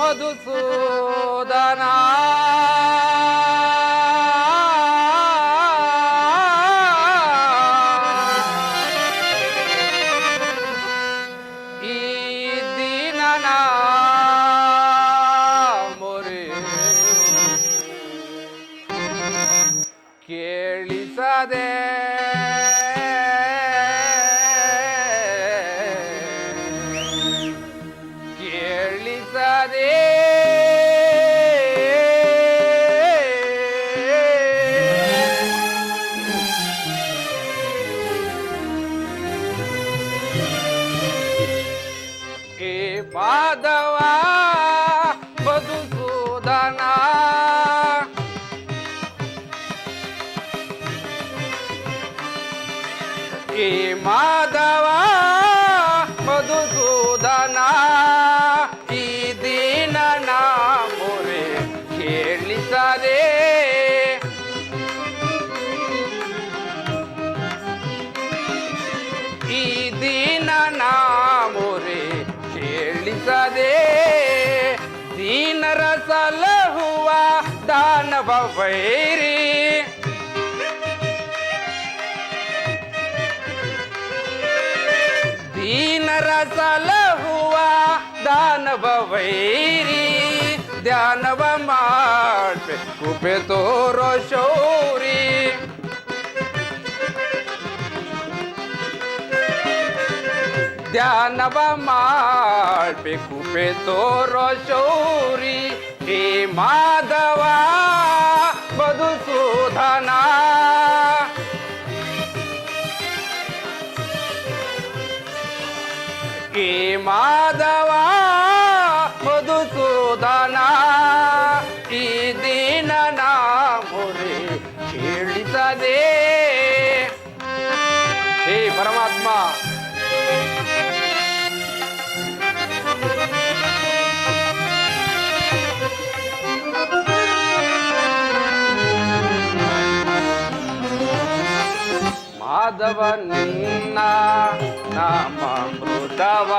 ಮಧುಸೂದನ ಈ ದೀನನ ಮೊರೆ ಕೇಳಿಸದೆ ಮಾಧವ ಮಧುಸೂದನ ಈ ಮಾಧವ ಮಧುಸೂದನ ಈ ದೀನನ ಮೊರೆ ಕೇಳಿಸದೆ ಈ ದೀನನ ಮೊರೆ ಕೇಳಿಸದೆ ದೀನರ ಸಲಹುವ ದಾನವ ವೈರಿ ದೀನರ ಸಲಹುವ ದಾನವ ವೈರಿ ಧ್ಯಾನವ ಮಾಡ್ಬೆ ಕೃಪೆ ತೋರೋ ಶೌರಿ ಧ್ಯಾನವ ಮಾಡ್ಬೇಕು ತೋರೋ ಶೌರಿ ಹೇ ಮಾಧವ ಮಧುಸೂದನ ಹೇ ಮಾಧವ ಮಧುಸೂದನ ಈ ದೀನನ ಮೊರೆ ಕೇಳಿಸದೆ ಹೇ ಪರಮಾತ್ಮ ಮಾಧವ ನಿನ್ನ ನಾಮಾಮೃತವ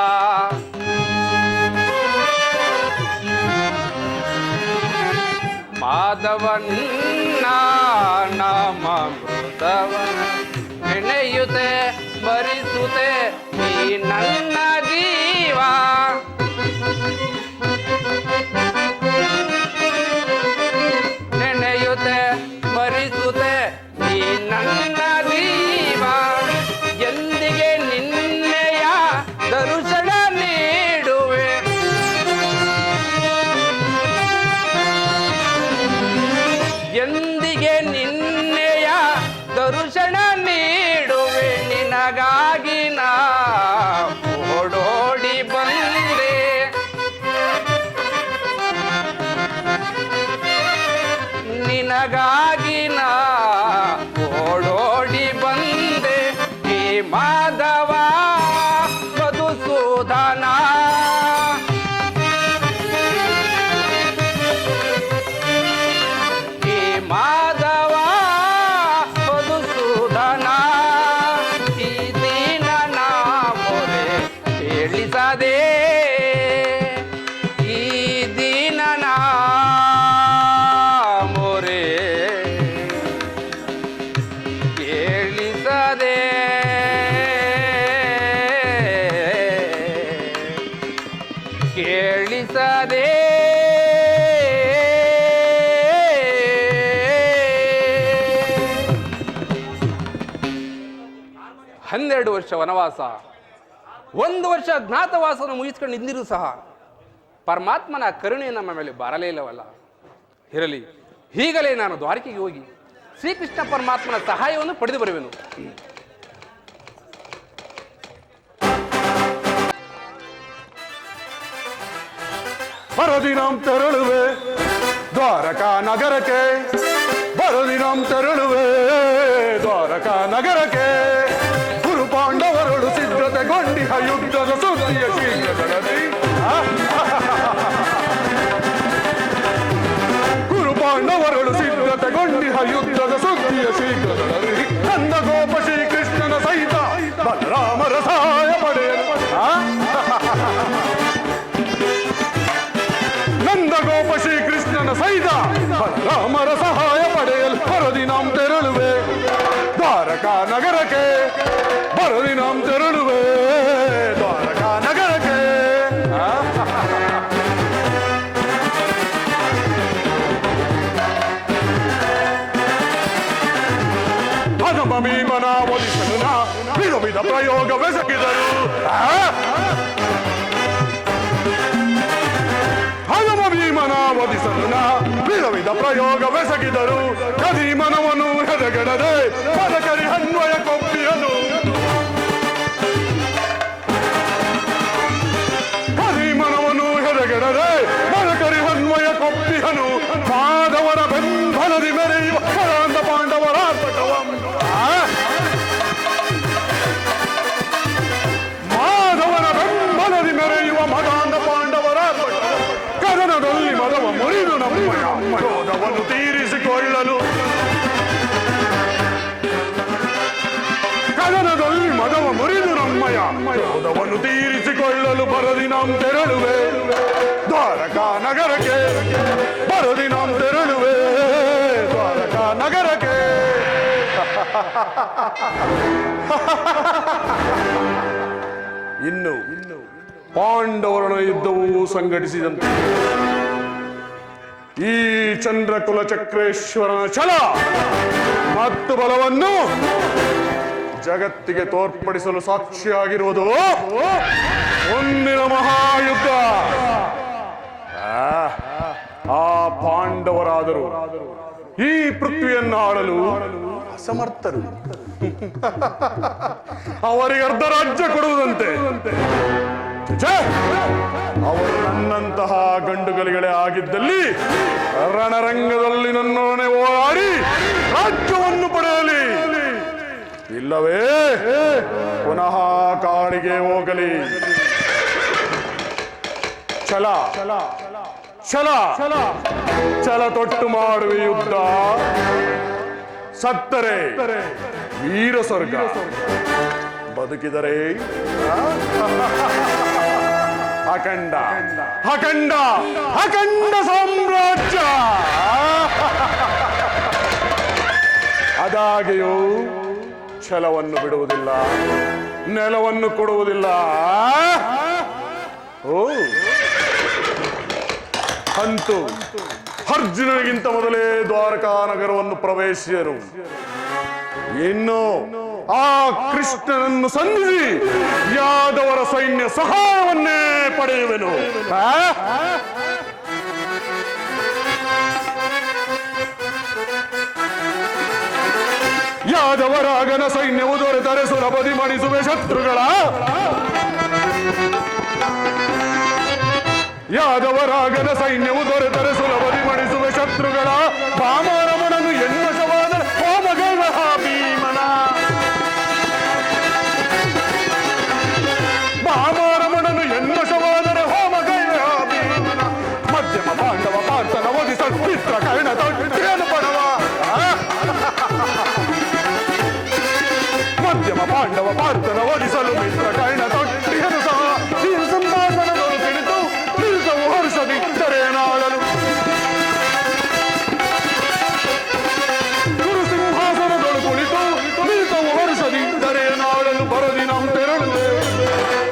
ಮಾಧವ ನಿನ್ನ ನಾಮಾಮೃತವ ನೆನೆಯುತ್ತೆ ಸ್ಮರಿಸುತ್ತೆ ಈ ನನ್ನ ಜೀವ ನೆನೆಯುತ್ತೆ ಸ್ಮರಿಸುತ್ತೆ ಈ ನನ್ನ ಜೀವ ಎಂದಿಗೆ ನಿನ್ನೆಯ ದರ್ಶನ ನೀಡುವೆ ಎಂದಿಗೆ ನಿನ್ನೆಯ ದರ್ಶನ ನೀಡುವೆ ನಿನಗಾಗಿ ನಾ ಓಡೋಡಿ ಬಂದೆ ನಿನಗಾಗಿ ನಾ ಓಡೋಡಿ ಬಂದೆ ಹೇ ಮಾಧವ ಮಧುಸೂದನ ಹೇ ಮಾಧವ ಮಧುಸೂದನ ಈ ದೀನನ ಮೊರೆ ಕೇಳಿಸದೆ ಈ ದೀನನ ಮೊರೆ ಕೇಳಿಸದೆ ಕೇಳಿಸದೆ 12 ವರ್ಷ ವನವಾಸ 1 ವರ್ಷ ಜ್ಞಾತವಾಸವನ್ನು ಮುಗಿಸ್ಕೊಂಡು ನಿಂದಿರು ಸಹ ಪರಮಾತ್ಮನ ಕರುಣೆ ನಮ್ಮ ಮೇಲೆ ಬರಲೇ ಇಲ್ಲವಲ್ಲ. ಇರಲಿ, ಈಗಲೇ ನಾನು ದ್ವಾರಕೆಗೆ ಹೋಗಿ ಶ್ರೀಕೃಷ್ಣ ಪರಮಾತ್ಮನ ಸಹಾಯವನ್ನು ಪಡೆದು ಬರುವೆನು. ಬರದಿನಂ ತೆರಳುವೆ ದ್ವಾರಕಾ ನಗರಕ್ಕೆ, ಬರದಿನಂ ತೆರಳುವೆ ದ್ವಾರಕಾ ನಗರಕ್ಕೆ. ಗುರು ಪಾಂಡವರಳು ಸಿದ್ಧತೆಗೊಂಡಿಹ ಯುದ್ಧದ ಸುದ್ದಿಯ ಶೀಘ್ರದಲ್ಲಿ. ಗುರು ಪಾಂಡವರಳು ಸಿದ್ಧತೆಗೊಂಡಿಹ ಯುದ್ಧದ ಸುದ್ದಿಯ ಶೀಘ್ರದಲ್ಲಿ. ನಂದ ಗೋಪ ಶ್ರೀಕೃಷ್ಣನ ಸಹಿತ ಬಲರಾಮರ ಸಹಾಯ ಪಡೆಯಲು ನಂದಗೋಪ ಶ್ರೀಕೃಷ್ಣನ ಸಹಿತ ಬಲರಾಮರ ಸಹಾಯ ಪಡೆಯಲು ಬರದಿನಾಂ ತೆರಳುವೆ ದ್ವಾರಕಾ ನಗರಕ್ಕೆ ಬರದಿನಾಂ ತೆರಳುವೆ ದ್ವಾರಕಾ ನಗರಕ್ಕೆ. ಹನುಮ ಭೀಮನ ಒಲಿಸಲು ವಿಧ ವಿಧ ಪ್ರಯೋಗವೆಸಗಿದರು. ಹನುಮ ಭೀಮನ ವಧಿಸಲು ವಿಧ ವಿಧ ಪ್ರಯೋಗವೆಸಗಿದರು. ಕದೀಮನವನು ಹೆದಗೆಡದೆ ಪದಕರಿ ಅನ್ವಯ ಕೊಪ್ಪಿಯನು. ಕದೀಮನವನು ಹೆದಗೆಡದೆ ಪದಕರಿ ಅನ್ವಯ ಕೊಪ್ಪಿಯನು. ಮಾಧವರ ಬೆಂಬಲದಿ ಮೆರೆಯುವ ಕರಾಂತ ಪಾಂಡವರ ಪಟವಂ. ಮಾಧವನ ಬೆಂಬಲದಿ ಮೆರೆಯುವ ಮದಾಂಧ ಪಾಂಡವರ ಪಟವಂ. ಕದನದಲ್ಲಿ ಮದವ ಮುರಿದು ನಮ್ಮಯ ಕ್ರೋಧವನ್ನು ತೀರಿಸಿಕೊಳ್ಳಲು. ಕದನದಲ್ಲಿ ಮದವ ಮುರಿದು ನಮ್ಮಯ ಕ್ರೋಧವನ್ನು ತೀರಿಸಿಕೊಳ್ಳಲು ಬರದಿನಾಂ ತೆರಳುವೆ ದ್ವಾರಕಾ ನಗರಕ್ಕೆ ಬರದಿನಾಂ ತೆರಳುವೆ ದ್ವಾರಕಾ ನಗರಕ್ಕೆ. ಇನ್ನು ಪಾಂಡವರ ಯುದ್ಧವು ಸಂಘಟಿಸಿದಂತೆ ಈ ಚಂದ್ರಕುಲ ಚಕ್ರೇಶ್ವರನ ಛಲ ಮತ್ತು ಬಲವನ್ನು ಜಗತ್ತಿಗೆ ತೋರ್ಪಡಿಸಲು ಸಾಕ್ಷಿಯಾಗಿರುವುದು ಮುಂದಿನ ಮಹಾಯುದ್ಧ. ಆ ಪಾಂಡವರಾದರು ಈ ಪೃಥ್ವಿಯನ್ನು ಆಳಲು ಅಸಮರ್ಥರು. ಅವರಿಗೆ ಅರ್ಧ ರಾಜ್ಯ ಕೊಡುವುದಂತೆ. ಅವರು ನನ್ನಂತಹ ಗಂಡುಗಲಿಗಳೇ ಆಗಿದ್ದಲ್ಲಿ ರಣರಂಗದಲ್ಲಿ ನನ್ನೊಡನೆ ಹೋರಾಡಿ ರಾಜ್ಯವನ್ನು ಪಡೆಯಲಿ, ಇಲ್ಲವೇ ಪುನಃ ಕಾಡಿಗೆ ಹೋಗಲಿ. ಛಲ ಛಲ ಛಲ ತೊಟ್ಟು ಮಾಡುವ ಯುದ್ಧ. ಸತ್ತರೆ ವೀರ ಸ್ವರ್ಗ, ಬದುಕಿದರೆ ಅಖಂಡ ಅಖಂಡ ಅಖಂಡ ಸಾಮ್ರಾಜ್ಯ. ಆದಾಗ್ಯೂ ಛಲವನ್ನು ಬಿಡುವುದಿಲ್ಲ, ನೆಲವನ್ನು ಕೊಡುವುದಿಲ್ಲ. ಓ ಅಂತೂ ಅರ್ಜುನನಿಗಿಂತ ಮೊದಲೇ ದ್ವಾರಕಾ ನಗರವನ್ನು ಪ್ರವೇಶಿಸಿದರು. ಇನ್ನು ಆ ಕೃಷ್ಣನನ್ನು ಸಂಧಿಸಿ ಯಾದವರ ಸೈನ್ಯ ಸಹಾಯವನ್ನೇ ಪಡೆಯುವೆನು. ಯಾದವರಾಗನ ಸೈನ್ಯವು ದೊರೆತರೆ ಸುಲಭದಿ ಮಣಿಸುವೆ ಶತ್ರುಗಳ. ಯಾದವರಾಗನ ಸೈನ್ಯವು ದೊರೆತರೆ ಸುಲಭದಿ ಮಣಿಸುವೆ ಶತ್ರುಗಳ. ಭಾಮರಮಣನು ಎನ್ನಶವಾದ ಹೋಮಗೈವ ಭೀಮನ. ಭಾಮರಮಣನು ಎನ್ನಶವಾದರೆ ಹೋಮಗೈವ ಭೀಮನ. ಮಧ್ಯಮ ಪಾಂಡವ ಪಾರ್ಥನ ಒದಿಸಲು ಮಿತ್ರ ಕರ್ಣ ತೊಟ್ಟೇನು ಪಡವ. ಮಧ್ಯಮ ಪಾಂಡವ ಪಾರ್ಥನ ಒದಿಸಲು ಮಿತ್ರ ಕರ್ಣ ತೊಟ್ಟಿಯನು ಸಹ ಸಂಭಾಷಣೆಗಳು ತಿಳಿದು ನಿಲ್ಸವು ಹರ್ಷದಿದ್ದರೇನಾಳಲು. ಗುರು ಸಿಂಹಾಸನಗಳು ಕುಳಿತು ನಿಲ್ಸವು ಹರ್ಷದಿದ್ದರೇನಾಳಲು. ಬರದಿನಾಂ ತೆರಳುವೆ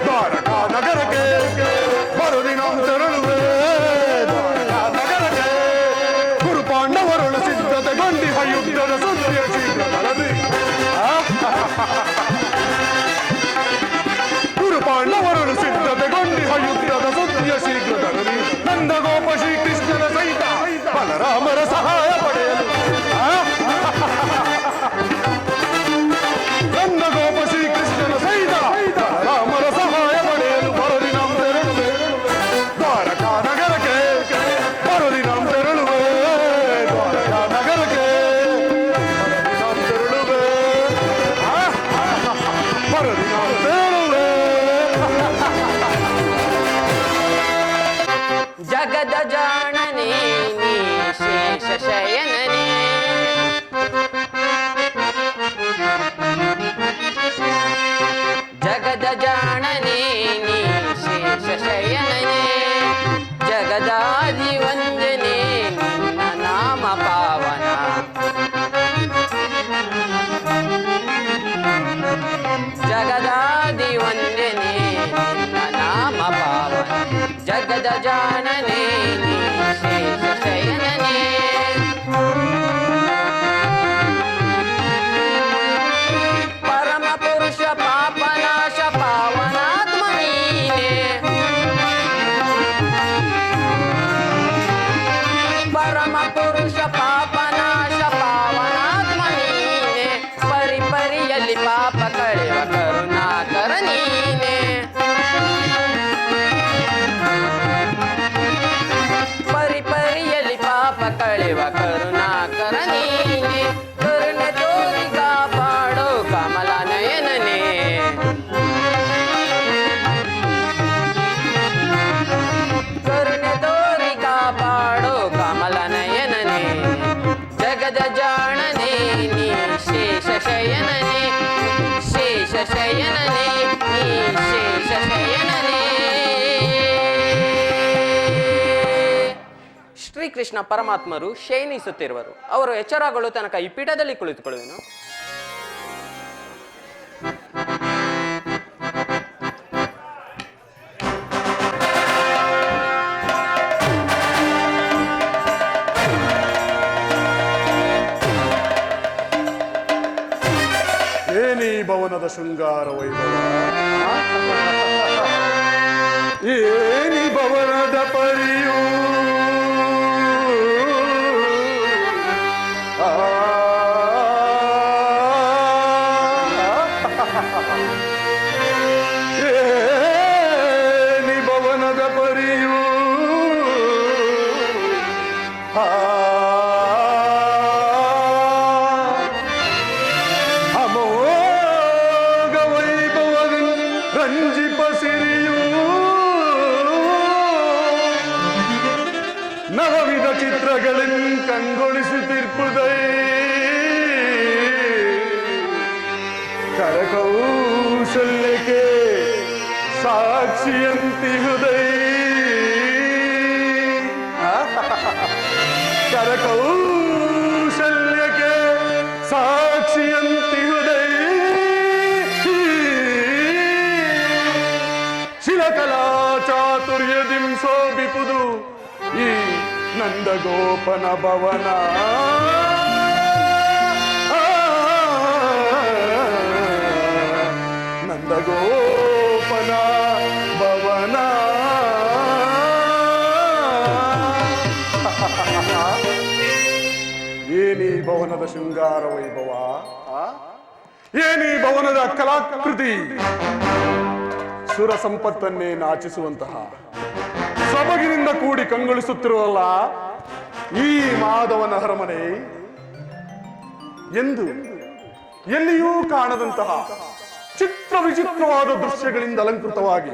ದ್ವಾರಕಾ ನಗರಕ್ಕೆ ಬರದಿನಾಂ ತೆರಳುವೆ ದ್ವಾರಕಾ ನಗರಕ್ಕೆ. ಗುರು ಪಾಂಡವರುಳ ಸಿದ್ಧತೆಗೊಂಡಿಹ ಯುದ್ಧದ ಸುದ್ದಿಯ ಶೀಘ್ರದಲ್ಲಿ. ಗುರು ಪಾಂಡವರನ್ನು ಸಿದ್ಧತೆಗೊಂಡಿಹ ಯುದ್ಧದ ಸುದ್ದಿಯ ಶೀಘ್ರದಲ್ಲಿ. ನಂದಗೋಪ ಶ್ರೀಕೃಷ್ಣನ ಸಹಿತ ಬಲರಾಮರ ಸಹಾಯ ಪಡೆಯಲು. ನಂದಗೋಪ ಶ್ರೀಕೃಷ್ಣನ ಸಹಿತ ಬಲರಾಮರ ಸಹಾಯ ಪಡೆಯಲು ಬರದಿನಾಂ ತೆರಳುವೆ ದ್ವಾರಕಾ ನಗರಕ್ಕೆ ಬರದಿನಾಂ ತೆರಳುವೆ ದ್ವಾರಕಾ ನಗರಕ್ಕೆ ಬರದಿನಾಂ ತೆರಳುವೆ ಬರದಿನಾಂ ತೆರಳುವೆ. ಜಗದ ಜಾಣನೇ ನೀ ಶೇಷ ಶಯನನೇ. ಜಗದ ಜಾಣನೇ ನೀ ಶೇಷ ಶಯನನೇ. ಜಗದಾದಿವನ ನೀ ಶೇಷ ಶಯನನೇ. ಪರಮ ಪುರುಷ ಪಾಪನಾಶ ಪಾವನಾತ್ಮ ನೀನೇ. ಪರಮ ಪುರುಷ ಪಾಪನಾಶ ಪಾವನಾತ್ಮ ನೀನೆ. ಪರಿಪರಿಯಲ್ಲಿ ಪಾಪ ಕಳೆವ ಕರುಣಾಕರ ನೀನೆ. ಪರಿಪರಿಯಲ್ಲಿ ಪಾಪ ಕಳೆವ ಕರುಣಾಕರ ನೀನೆ. ಕರುಣೆ ತೋರಿ ಕಾಪಾಡೋ ಕಮಲ ನಯನನೇ. ಕರುಣೆ ತೋರಿ ಕಾಪಾಡೋ ಕಮಲ ನಯನನೇ. ಜಗದ ಜಾಣನೇ ನೀ ಶೇಷ ಶಯನನೇ. ಶೇಷ ಶಯನನೇ ನೀ ಶೇಷ ಶಯನನೇ. ಶ್ರೀಕೃಷ್ಣ ಪರಮಾತ್ಮರು ಶಯನಿಸುತ್ತಿರುವರು. ಅವರು ಎಚ್ಚರಗೊಳ್ಳುವ ತನಕ ಈ ಪೀಠದಲ್ಲಿ ಕುಳಿತುಕೊಳ್ಳುವೆನು. ಏನಿ ಭವನದ ಶೃಂಗಾರ ವೈಭವ, ಏನಿ ಭವನದ ಪರಿಯೂ ಏನಿ ಭವನದ ಪರಿಯೂ ಅಮೋಘ ವೈಭವದಿ ರಂಜಿಪ ಸಿರಿಯೂ ನವವಿಧ ಚಿತ್ರಗಳಿನ್ ಕಂಗೊಳಿಸುತ್ತಿರ್ಪುದೈ. ಕರಕೌಶಲ್ಯಕ್ಕೆ ಸಾಕ್ಷಿಯಂತಿಹುದೈ. ಕರಕೌಶಲ್ಯಕ್ಕೆ ಸಾಕ್ಷಿಯಂತಿಹುದೈ. ಶಿಲಕಲಾ ಚಾತುರ್ಯದಿಂ ಶೋಭಿಪುದು ಈ ನಂದಗೋಪನ ಭವನ. ನಂದಗೋಪನ ಭವನ. ಏನಿ ಭವನದ ಶೃಂಗಾರ ವೈಭವ, ಏನಿ ಭವನದ ಕಲಾಕೃತಿ. ಸುರ ಸಂಪತ್ತನ್ನೇ ನಾಚಿಸುವಂತಹ ಸೊಬಗಿನಿಂದ ಕೂಡಿ ಕಂಗೊಳಿಸುತ್ತಿರುವಲ್ಲ ಈ ಮಾಧವನ ಅರಮನೆ. ಎಂದು ಎಲ್ಲಿಯೂ ಕಾಣದಂತಹ ಚಿತ್ರ ವಿಚಿತ್ರವಾದ ದೃಶ್ಯಗಳಿಂದ ಅಲಂಕೃತವಾಗಿ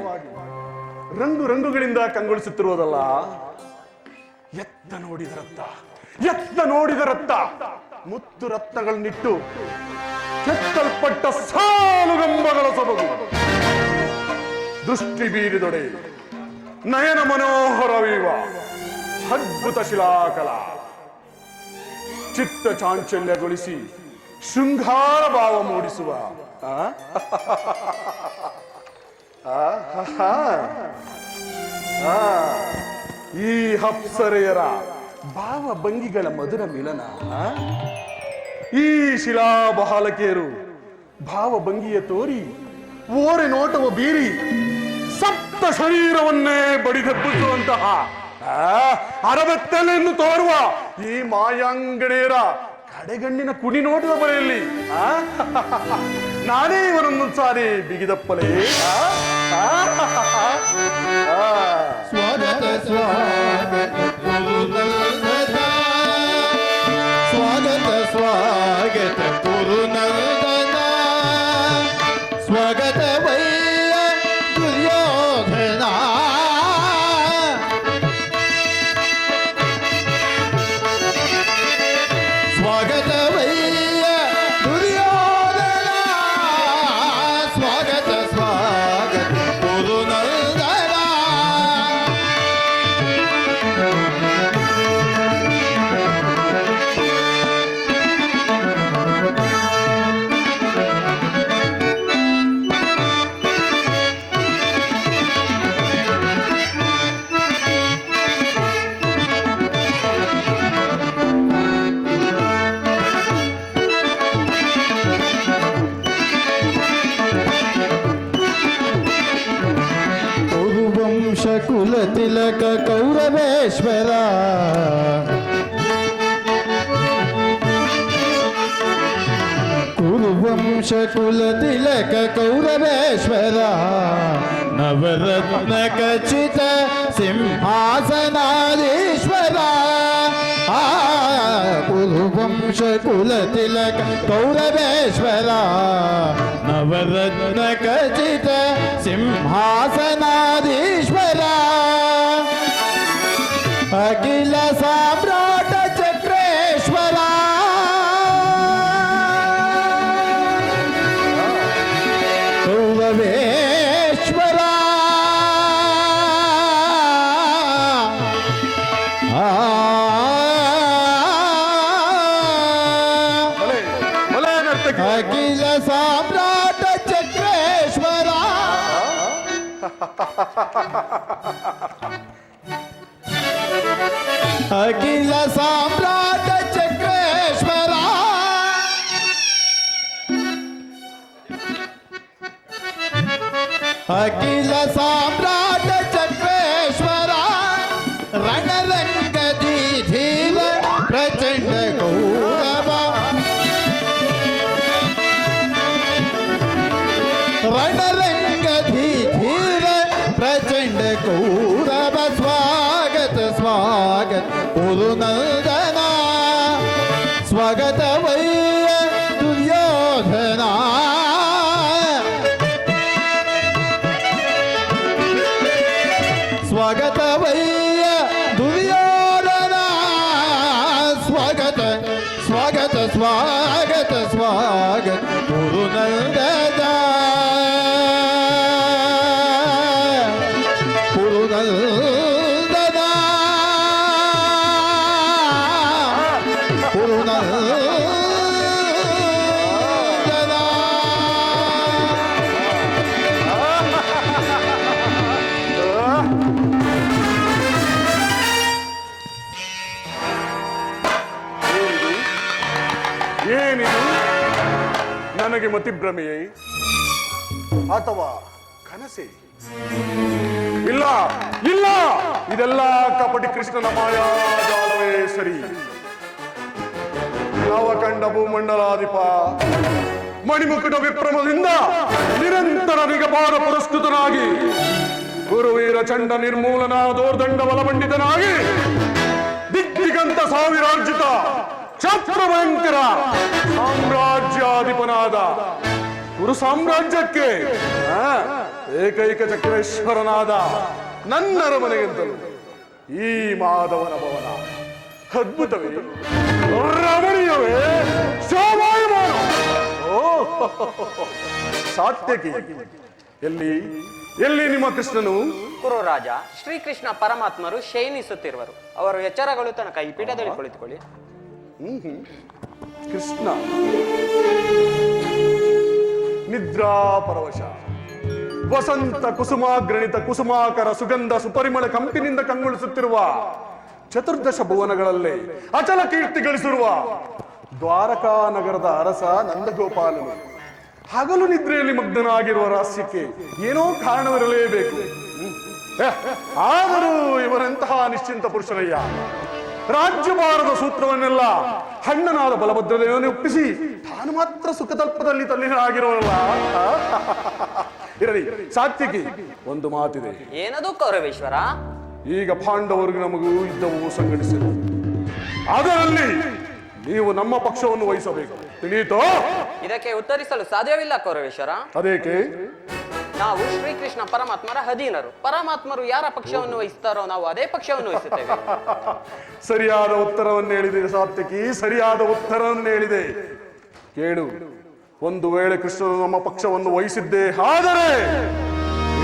ರಂಗು ರಂಗುಗಳಿಂದ ಕಂಗೊಳಿಸುತ್ತಿರುವುದಲ್ಲ. ಎತ್ತ ನೋಡಿದರತ್ತ, ಎತ್ತ ನೋಡಿದರತ್ತ ಮುತ್ತು ರತ್ನಗಳನ್ನಿಟ್ಟು ಕೆತ್ತಲ್ಪಟ್ಟ ಸಾಲುಗಂಬಗಳ ಸೊಬಗು. ದೃಷ್ಟಿ ಬೀರಿದೊಡೆ ನಯನ ಮನೋಹರವೀವ ಅದ್ಭುತ ಶಿಲಾಕಲಾ. ಚಿತ್ತ ಚಾಂಚಲ್ಯಗೊಳಿಸಿ ಶೃಂಗಾರ ಭಾವ ಮೂಡಿಸುವ ಈ ಅಪ್ಸರೆಯರ ಭಾವ ಭಂಗಿಗಳ ಮಧುರ ಮಿಲನ. ಈ ಶಿಲಾ ಬಾಲಕಿಯರು ಭಾವ ಭಂಗಿಯ ತೋರಿ ಓರೆ ನೋಟವ ಬೀರಿ ಸಪ್ತ ಶರೀರವನ್ನೇ ಬಡಿದೆಬ್ಬಿಸುವಂತಹ ಅರಬೆತ್ತಲೆಯನ್ನು ತೋರುವ ಈ ಮಾಯಾಂಗಣೆಯರ ಕಡೆಗಣ್ಣಿನ ಕುಡಿ ನೋಟದ ಬರೆಯಲ್ಲಿ ನಾನೇ ಇವರನ್ನು ಸಾರಿ ಬಿಗಿದಪ್ಪಲೇ. ಸ್ವಾಗತ ಸ್ವಾಗತ ಸ್ವಾಗತ ಸ್ವಾಗತ ಕುರುನಂದನ. ಸ್ವಾಗತ ವೈಯ ದುರ್ಯೋಧನ. ಸ್ವಾಗತ ವೈಯ ದುರ್ಯೋಧನ. ಸ್ವಾಗತ ಸ್ವಾಗತ ಕುರುನಂದನ. ಕುಲ ತಿಲಕ ಕೌರವೇಶ್ವರ ಕುರುವಂಶ ಕುಲ ತಿಲಕ ಕೌರವೇಶ್ವರ ನವರತ್ನ ಖಚಿತ ಸಿಂಹಾಸನಾಧೀಶ್ವರ ಕುರುವಂಶ ಕುಲ ತಿಲಕ ಕೌರವೇಶ್ವರ ನವರತ್ನ ಖಚಿತ ಸಿಂಹಾಸನಾಧೀಶ್ವರ ಅಖಿಲ ಸಾಮ್ರಾಟ ಚಕ್ರೇಶ್ವರ ಕೌರವೇಶ್ವರ ಅಖಿಲ ಸಾಮ್ರಾಟ ಚಕ್ರೇಶ್ವರ ಅಖಿಲ ಸಾಮ್ರಾಟ ಚಕ್ರೇಶ್ವರ ಅಖಿಲ ಸಾಮ್ರಾಟ ಚಕ್ರೇಶ್ವರ ರಣರಂಗದಿ ಧೀರ ಪ್ರಚಂಡ ಗೌರವ ರಣರಂಗದಿ ಧೀರ ಪ್ರಚಂಡ ಗೌರವ ಸ್ವಾಗತ ಸ್ವಾಗತ ಕುರುನಂದನ ಸ್ವಾಗತ ವೈಯ ದುರ್ಯೋಧನ ಸ್ವಾಗತ ವೈಯ ದುರ್ಯೋಧನ ಸ್ವಾಗತ ಸ್ವಾಗತ ಸ್ವಾಗತ ಸ್ವಾಗತ ಕುರುನಂದನ ಕುರುನಂದನ ಕುರುನಂದನ ಏನಿದು? ನನಗೆ ಮತಿಭ್ರಮೆಯೇ ಅಥವಾ ಕನಸೆ? ಇಲ್ಲ ಇಲ್ಲ, ಇದೆಲ್ಲ ಕಪಟಿ ಕೃಷ್ಣನ ಮಾಯಾಜಾಲವೇ ಸರಿ. ನವ ಕಂಡ ಭೂಮಂಡಲಾಧಿಪ ಮಣಿಮುಕುಟ ವಿಪ್ರಮದಿಂದ ನಿರಂತರ ನಿಗಪಾದ ಪುರಸ್ಕೃತನಾಗಿ ಗುರುವೀರ ಚಂಡ ನಿರ್ಮೂಲನ ದೋರ್ದಂಡ ಬಲಮಂಡಿತನಾಗಿ ದಿಗ್ದಿಗಂತ ಸಾವಿರಾರ್ಜಿತ ಛತ್ರಭಯಂಕರ ಸಾಮ್ರಾಜ್ಯಾಧಿಪನಾದ ಗುರು ಸಾಮ್ರಾಜ್ಯಕ್ಕೆ ಏಕೈಕ ಚಕ್ರೇಶ್ವರನಾದ ನನ್ನ ಅರಮನೆಗಿಂತಲೂ ಈ ಮಾಧವನ ಭವನ ಅದ್ಭುತವೇ, ರಮಣೀಯವೇ, ಶೋಭಾಯಮಾನ. ಓ ಸಾತ್ಯಕಿ, ಎಲ್ಲಿ ಎಲ್ಲಿ ನಿಮ್ಮ ಕೃಷ್ಣನು? ಕುರುರಾಜ, ಶ್ರೀಕೃಷ್ಣ ಪರಮಾತ್ಮರು ಶಯನಿಸುತ್ತಿರುವರು. ಅವರು ಎಚ್ಚರಗಳು ತನಕ ಈ ಪೀಠದಲ್ಲಿ ಕುಳಿತುಕೊಳ್ಳಿ. ಕೃಷ್ಣ ನಿದ್ರಾ ಪರವಶ, ವಸಂತ ಕುಸುಮಾಗ್ರಣಿತ ಕುಸುಮಾಕರ ಸುಗಂಧ ಸುಪರಿಮಳ ಕಂಪಿನಿಂದ ಕಂಗೊಳಿಸುತ್ತಿರುವ ಚತುರ್ದಶ ಭುವನಗಳಲ್ಲೇ ಅಚಲ ಕೀರ್ತಿ ಗಳಿಸಿರುವ ದ್ವಾರಕಾ ನಗರದ ಅರಸ ನಂದಗೋಪಾಲನು ಹಗಲು ನಿದ್ರೆಯಲ್ಲಿ ಮಗ್ನನಾಗಿರುವ ರಹಸ್ಯಕ್ಕೆ ಏನೋ ಕಾರಣವಿರಲೇಬೇಕು. ಆದರೂ ಇವರಂತಹ ನಿಶ್ಚಿಂತ ಪುರುಷರಯ್ಯ ರಾಜ್ಯಭಾರದ ಸೂತ್ರವನ್ನೆಲ್ಲ ಹಣ್ಣನಾದ ಬಲಭದ್ರದೇವನೇ ಒಪ್ಪಿಸಿ ತಾನು ಮಾತ್ರ ಸುಖತಲ್ಪದಲ್ಲಿ ತಲ್ಲೀನಾಗಿರೋನಲ್ಲ. ಇರಲಿ ಸಾತ್ವಿಕಿ, ಒಂದು ಮಾತಿದೆ. ಏನದು ಕೌರವೇಶ್ವರ? ಈಗ ಪಾಂಡವರಿಗೂ ನಮಗೂ ಯುದ್ಧವು ಸಂಘಟಿಸಿದೆ. ಅದರಲ್ಲಿ ನೀವು ನಮ್ಮ ಪಕ್ಷವನ್ನು ವಹಿಸಬೇಕು, ತಿಳಿಯಿತೋ? ಇದಕ್ಕೆ ಉತ್ತರಿಸಲು ಸಾಧ್ಯವಿಲ್ಲ ಕೌರವೇಶ್ವರ. ಅದೇಕೆ? ನಾವು ಶ್ರೀಕೃಷ್ಣ ಪರಮಾತ್ಮರ ಅಧೀನರು. ಪರಮಾತ್ಮರು ಯಾರ ಪಕ್ಷವನ್ನು ವಹಿಸ್ತಾರೋ ನಾವು ಅದೇ ಪಕ್ಷವನ್ನು ವಹಿಸುತ್ತೇವೆ. ಸರಿಯಾದ ಉತ್ತರವನ್ನು ಹೇಳಿದೆ ಸಾತ್ವಿಕಿ, ಸರಿಯಾದ ಉತ್ತರವನ್ನು ಹೇಳಿದೆ. ಕೇಳು, ಒಂದು ವೇಳೆ ಕೃಷ್ಣನು ನಮ್ಮ ಪಕ್ಷವನ್ನು ವಹಿಸಿದ್ದೇ ಆದರೆ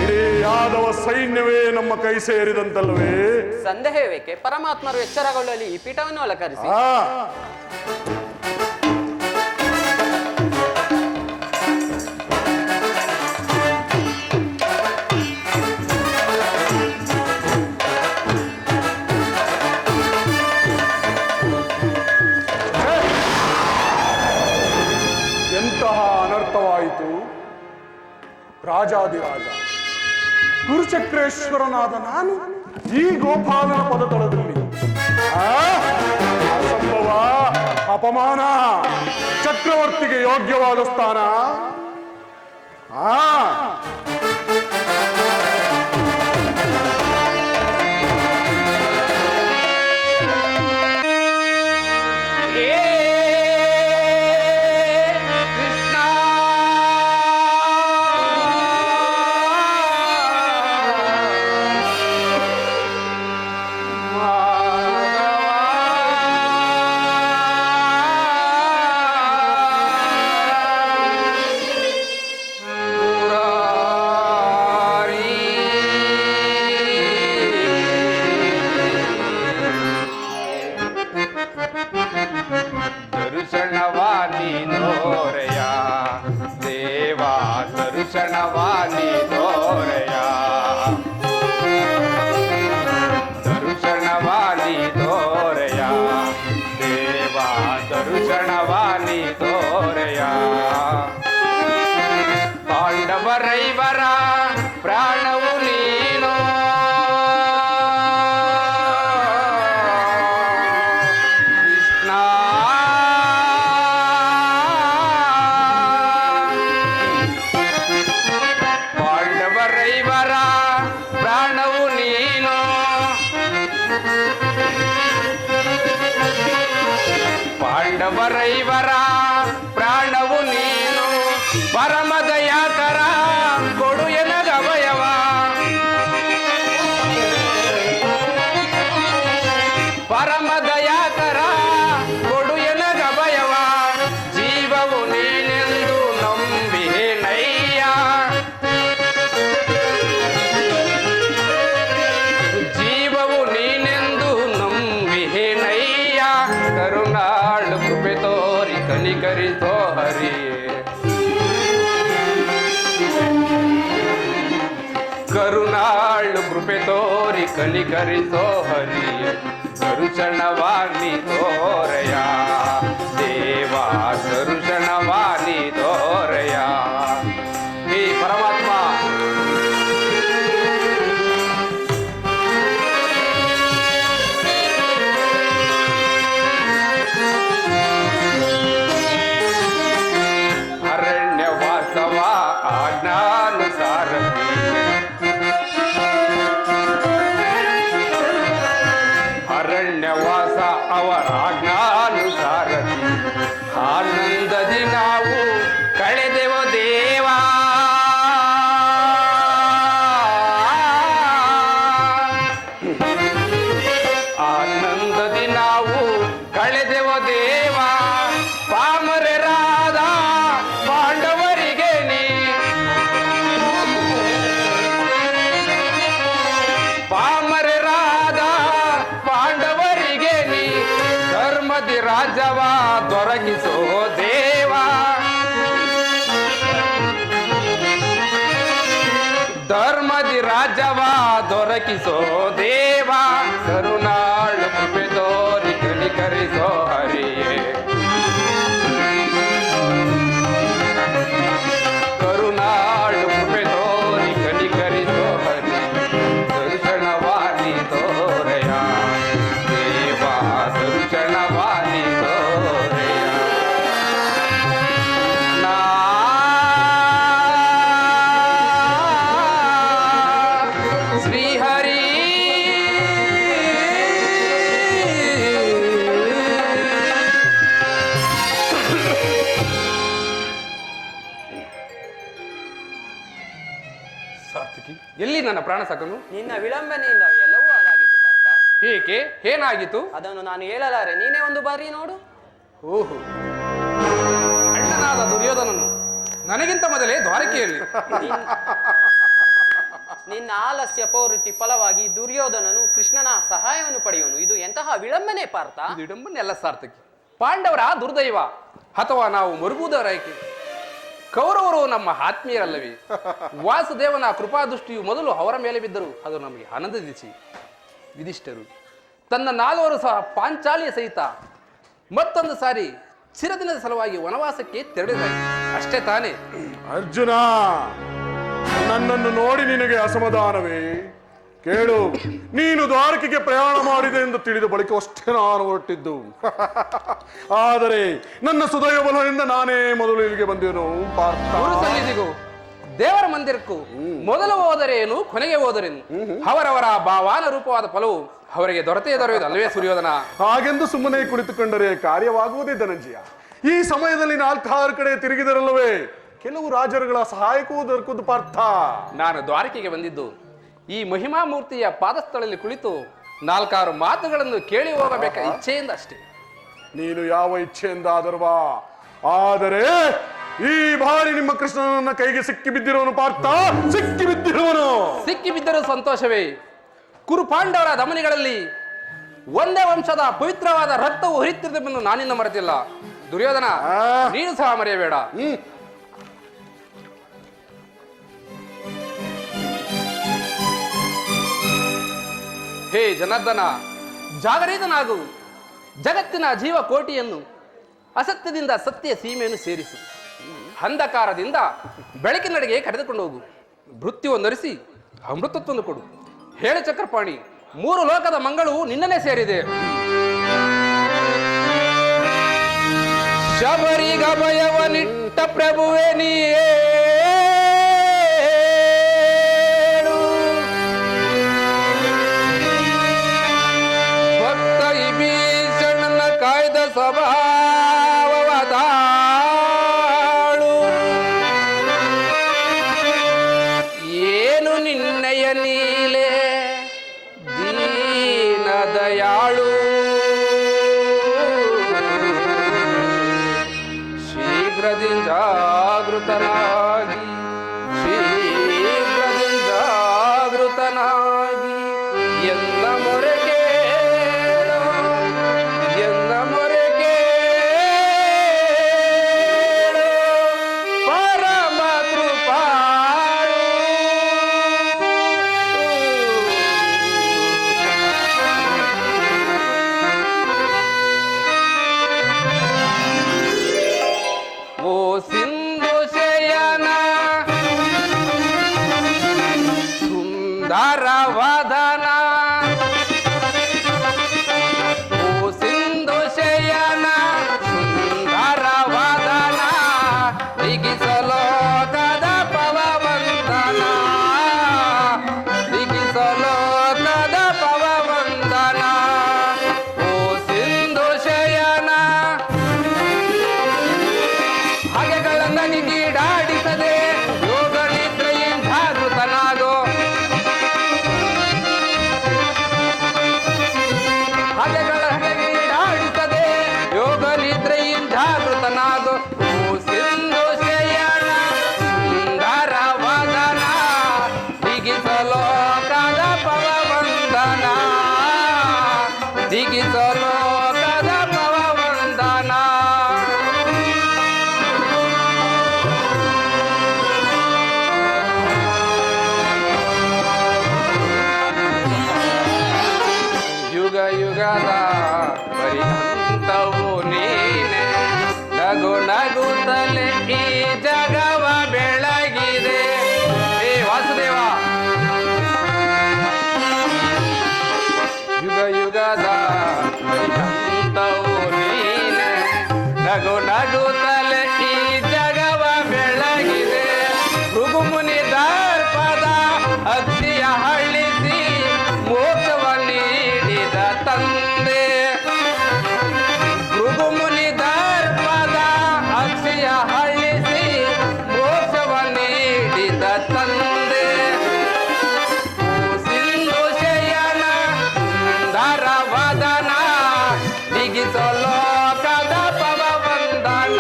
ಇಡೀ ಯಾದವ ಸೈನ್ಯವೇ ನಮ್ಮ ಕೈ ಸೇರಿದಂತಲ್ವೇ? ಸಂದೇಹವೇಕೆ? ಪರಮಾತ್ಮರು ಎಚ್ಚರಗೊಳ್ಳಲಿ ಈ ಪೀಠವನ್ನು ಅಲಂಕರಿಸಿ. ಎಂತಹ ಅನರ್ಥವಾಯಿತು! ರಾಜಾದಿರಾಜ ಗುರುಚಕ್ರೇಶ್ವರನಾದ ನಾನು ಈ ಗೋಪಾಲನ ಪದತಳದಲ್ಲಿ ಅಸಂಭವ, ಅಪಮಾನ, ಚಕ್ರವರ್ತಿಗೆ ಯೋಗ್ಯವಾದ ಸ್ಥಾನ. ದರ್ಶನವಾನಿ ತೋರೆಯ ದೇವಾ, ದರ್ಶನವಾನಿ ತೋರೆಯ, ದರ್ಶನವಾನಿ ತೋರೆಯ ದೇವಾ, ದರ್ಶನವಾನಿ ತೋರೆಯ. ಪಾಂಡವರೈವರ ಪ್ರಾಣವು ನೀನು, ಕೃಷ್ಣ. ಪಾಂಡವರೈವರ ಪ್ರಾಣವು ನೀನು, ಪಾಂಡವರೈವರ ಪ್ರಾಣವು ನೀನು. ಪರಮದಯಾಕರ ಕೊಡು ಎನಗವಯವ, ಪರಮದಯಾಕರ ಕೊಡು ಎನಗವಯವ. ಜೀವವು ನೀನೆಂದು ನಂಬಿಹೆನಯ್ಯ, ಜೀವವು ನೀನೆಂದು ನಂಬಿಹೆನಯ್ಯ. ಕರುಣಾಳು ಕೃಪೆ ತೋರಿ ಕನಿಕರಿಸೋ ಹರಿಯೇ, ಕರುಣಾಳು ಕೃಪೆ ತೋರಿ ಕನಿಕರಿಸೋ ಹರಿಯೇ. ದರ್ಶನವಾನಿ ತೋರೆಯ ದೇವಾ, ದರ್ಶನವಾನಿ ತೋರೆಯ. ಹೇ ಪರಮಾತ್ಮ, ಅರಣ್ಯವಾಸವ ಆಜ್ಞಾನುಸಾರತಿ, ಅರಣ್ಯವಾಸ ಅವರ ಆಜ್ಞಾನುಸಾರತಿ. ಆನಂದದಿ ನಾವು ಕಳೆದೆವು ದೇವಾ, ಆನಂದದಿ ನಾವು ಕಳೆದೆವು ದೇವಾ. ಪಾಮರರಾದ ಪಾಂಡವರಿಗೆ ನೀ, ಪಾಮರರಾದ ಪಾಂಡವರಿಗೆ ನೀ ಧರ್ಮದಿ ರಾಜವ ದೊರಕಿಸೋ ದೇವಾ, ಧರ್ಮದಿ ರಾಜವ ದೊರಕಿಸೋ ದೇವಾ. ಕರುಣಾಳು ಕೃಪೆ ತೋರಿ ಕನಿಕರಿಸೋ ಹರಿಯೇ, ಕರುಣಾಳು ಕೃಪೆ ತೋರಿ ಕನಿಕರಿಸೋ ಹರಿ. ದರ್ಶನವಾನಿ ತೋರೆಯ ದೇವಾ, ದರ್ಶನವಾನಿ ತೋರೆಯ. ಶ್ರೀಹರಿ ಸಾರ್ಥಕಿ, ಎಲ್ಲಿ ನನ್ನ ಪ್ರಾಣ ಸಕನು? ನಿನ್ನ ವಿಳಂಬನೆಯಿಂದ ಎಲ್ಲವೂ ಹಾಳಾಗಿತ್ತು ಪಾರ್ಥ. ಏಕೆ? ಏನಾಗಿತು? ಅದನ್ನು ನಾನು ಹೇಳಲಾರೆ, ನೀನೇ ಒಂದು ಬಾರಿ ನೋಡು. ಓಹೋ, ಅಣ್ಣನಾದ ದುರ್ಯೋಧನನು ನನಗಿಂತ ಮೊದಲೇ ದ್ವಾರಕೆಯಲ್ಲಿ. ನಿನ್ನ ಆಲಸ್ಯ ಪ್ರವೃತ್ತಿ ಫಲವಾಗಿ ದುರ್ಯೋಧನನು ಕೃಷ್ಣನ ಸಹಾಯವನ್ನು ಪಡೆಯುವನು. ಇದು ಎಂತಹ ವಿಳಂಬನೆ ಪಾರ್ಥ? ಇದು ವಿಡಂಬನೆ ಅಲ್ಲ ಸಾರ್ಥಕಿ, ಪಾಂಡವರ ದುರ್ದೈವ ಅಥವಾ ನಾವು ಮರುಗುವುದರಾಯ್ಕೆ. ಕೌರವರು ನಮ್ಮ ಆತ್ಮೀಯರಲ್ಲವೇ? ವಾಸುದೇವನ ಕೃಪಾದೃಷ್ಟಿಯು ಮೊದಲು ಅವರ ಮೇಲೆ ಬಿದ್ದರು, ಅದು ನಮಗೆ ಆನಂದದಿಸಿ. ಯುಧಿಷ್ಠರು ತನ್ನ 4 ಸಹ ಪಾಂಚಾಲಿಯ ಸಹಿತ ಮತ್ತೊಂದು ಸಾರಿ ಚಿರದಿನದ ಸಲುವಾಗಿ ವನವಾಸಕ್ಕೆ ತೆರಳಿದ್ದಾರೆ, ಅಷ್ಟೇ ತಾನೇ? ಅರ್ಜುನ, ನನ್ನನ್ನು ನೋಡಿ ನಿನಗೆ ಅಸಮಾಧಾನವೇ? ಕೇಳು, ನೀನು ದ್ವಾರಕೆಗೆ ಪ್ರಯಾಣ ಮಾಡಿದೆ ಎಂದು ತಿಳಿದ ಬಳಿಕ ಅಷ್ಟೇ ನಾನು ಹೊರಟಿದ್ದು. ಆದರೆ ನನ್ನ ಸುದಯ ಬಲದಿಂದ ನಾನೇ ಮೊದಲು ಇಲ್ಲಿಗೆ ಬಂದೇನು ಪಾರ್ಥ. ಗುರು ಸನ್ನಿಧಿಗೂ ದೇವರ ಮಂದಿರಕ್ಕೂ ಮೊದಲು ಹೋದರೇನು ಕೊನೆಗೆ ಹೋದರೇನು ಅವರವರ ಭಾವಾನ ರೂಪವಾದ ಫಲವು ಅವರಿಗೆ ದೊರೆಯುವುದು ಅಲ್ವೇ ಸುರ್ಯೋಧನ? ಹಾಗೆಂದು ಸುಮ್ಮನೆ ಕುಳಿತುಕೊಂಡರೆ ಕಾರ್ಯವಾಗುವುದೇ ಧನಂಜಯ. ಈ ಸಮಯದಲ್ಲಿ 4-6 ಕಡೆ ತಿರುಗಿದರಲ್ಲವೇ ಕೆಲವು ರಾಜರುಗಳ ಸಹಾಯಕವೂ ದೊರಕುವುದು ಪಾರ್ಥ. ನಾನು ದ್ವಾರಕೆಗೆ ಬಂದಿದ್ದು ಈ ಮಹಿಮಾ ಮೂರ್ತಿಯ ಪಾದಸ್ಥಳದಲ್ಲಿ ಕುಳಿತು 4-6 ಮಾತುಗಳನ್ನು ಕೇಳಿ ಹೋಗಬೇಕ ಇಚ್ಛೆಯಿಂದ ಅಷ್ಟೇ. ನೀನು ಯಾವ ಇಚ್ಛೆಯಿಂದ ಆದರೂ ಬಾ, ಆದರೆ ಈ ಬಾರಿ ನಿಮ್ಮ ಕೃಷ್ಣನನ್ನ ಕೈಗೆ ಸಿಕ್ಕಿ ಬಿದ್ದಿರುವನು ಪಾರ್ಥ, ಸಿಕ್ಕಿ ಬಿದ್ದಿರುವನು. ಸಿಕ್ಕಿ ಬಿದ್ದರೂ ಸಂತೋಷವೇ. ಕುರು ಪಾಂಡವರ ದಮನಿಗಳಲ್ಲಿ ಒಂದೇ ವಂಶದ ಪವಿತ್ರವಾದ ರಕ್ತವು ಹರಿಯುತ್ತಿರುವುದನ್ನು ನಾನಿನ್ನ ಮರೆತಿಲ್ಲ. ದುರ್ಯೋಧನ, ನೀನು ಸಹ ಮರೆಯಬೇಡ. ಹೇ ಜನಾರ್ದನ, ಜಾಗರಿತನಾಗು. ಜಗತ್ತಿನ ಜೀವಕೋಟಿಯನ್ನು ಅಸತ್ಯದಿಂದ ಸತ್ಯ ಸೀಮೆಯನ್ನು ಸೇರಿಸು. ಅಂಧಕಾರದಿಂದ ಬೆಳಕಿನಡೆಗೆ ಕರೆದುಕೊಂಡು ಹೋಗು. ಮೃತ್ಯುವನ್ನರಿಸಿ ಅಮೃತತ್ವವನ್ನು ಕೊಡು. ಹೇಳು ಚಕ್ರಪಾಣಿ, 3 ಲೋಕದ ಮಂಗಳವು ನಿನ್ನನ್ನೇ ಸೇರಿದೆ. ಶಬರಿಗ ಭಯವನಿಟ್ಟ ಪ್ರಭುವೆ ನೀಯೇ, ಭಕ್ತ ವಿಭೀಷಣನ ಕಾಯ್ದ ಸ್ವಭಾವದಾಳು. ಏನು ನಿನ್ನಯ ನೀಲೆ ದೀನ ದಯಾಳು. ಶೀಘ್ರದಿಂದ ಜಾಗೃತನಾಗಿ, ಶೀಘ್ರದಿಂದ ಜಾಗೃತನಾಗಿ ಎಲ್ಲ ಮೊರೆ ಕೇಳು, ಎಲ್ಲ ಮೊರೆ ಕೇಳು. ಪರಮ ಕೃಪಾಳು. ಓ ಸಿಂಧು ಶಯನ ಸುಂದರ ವದನ, ಓ ಸಿಂಧು ಶಯನ ಸುಂದರ ವದನ, ದಿಗಿಸಲೋಕದ ಪವವಂದನ, ದಿಗಿಸಲೋಕದ ಪವವಂದನ. ಓ ಸಿಂಧು ಶಯನ ಹಾಗೆಗಳನ್ನಗೀಡಾಡಿಸದೆ ಯೋಗ ನಿದ್ರೆಯಿಂದ ಜಾಗೃತನಾಗೋ. ಹಾಗೆಗಳನ್ನಗೀಡಾಡಿಸದೆ ಯೋಗ ನಿದ್ರೆಯಿಂದ ಜಾಗೃತನಾಗೋ. ಓ ಸಿಂಧು ಶಯನ ಸುಂದರ ವದನ, ದಿಗಿಸಲೋಕದ ಪವವಂದನ, ದಿಗಿಸಲೋಕದ ಪವವಂದನ. ಯುಗ ಯುಗದ ಪರ್ಯಂತವು ನೀನೆ, ನಗು ನಗುತ್ತಲೇ ಈ ಜಗವ ಬೆಳಗಿದೆ. ಏ ವಾಸುದೇವ, ಯುಗ ಯುಗದ ಪರ್ಯಂತವು ನೀನೆ, ನಗು ನಗುತ್ತಲೇ ಈ ಜಗವ ಬೆಳಗಿದೆ. ಭೃಗುಮುನಿ ದರ್ಪದ ಅಕ್ಷಿಯ ಹಳ್ಳಿಸಿ ಮೋಕ್ಷವ ನೀಡಿದ ತಂದೆ. ಭೃಗುಮುನಿ ದರ್ಪದ ಅಕ್ಷಿಯ ಹಳ್ಳಿಸಿ ಮೋಕ್ಷವ ನೀಡಿದ ತಂದೆ. ಓ ಸಿಂಧು ಶಯನ ಸುಂದರ ವದನ, ದಿಗಿಸಲೋಕದ ಪವವಂದನ,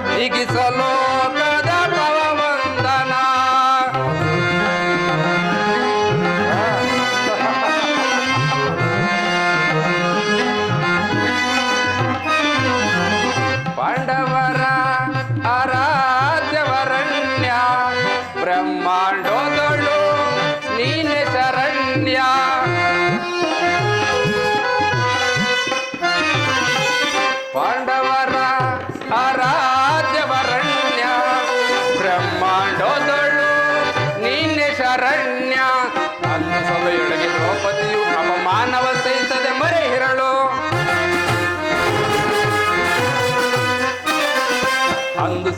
ದಿಗಿಸಲೋಕದ ಪವವಂದನ. ಪಾಂಡವರ ಆರಾಧ್ಯವರಣ್ಯ, ಬ್ರಹ್ಮಾಂಡೋದಳು ನೀನೆ ಶರಣ್ಯ.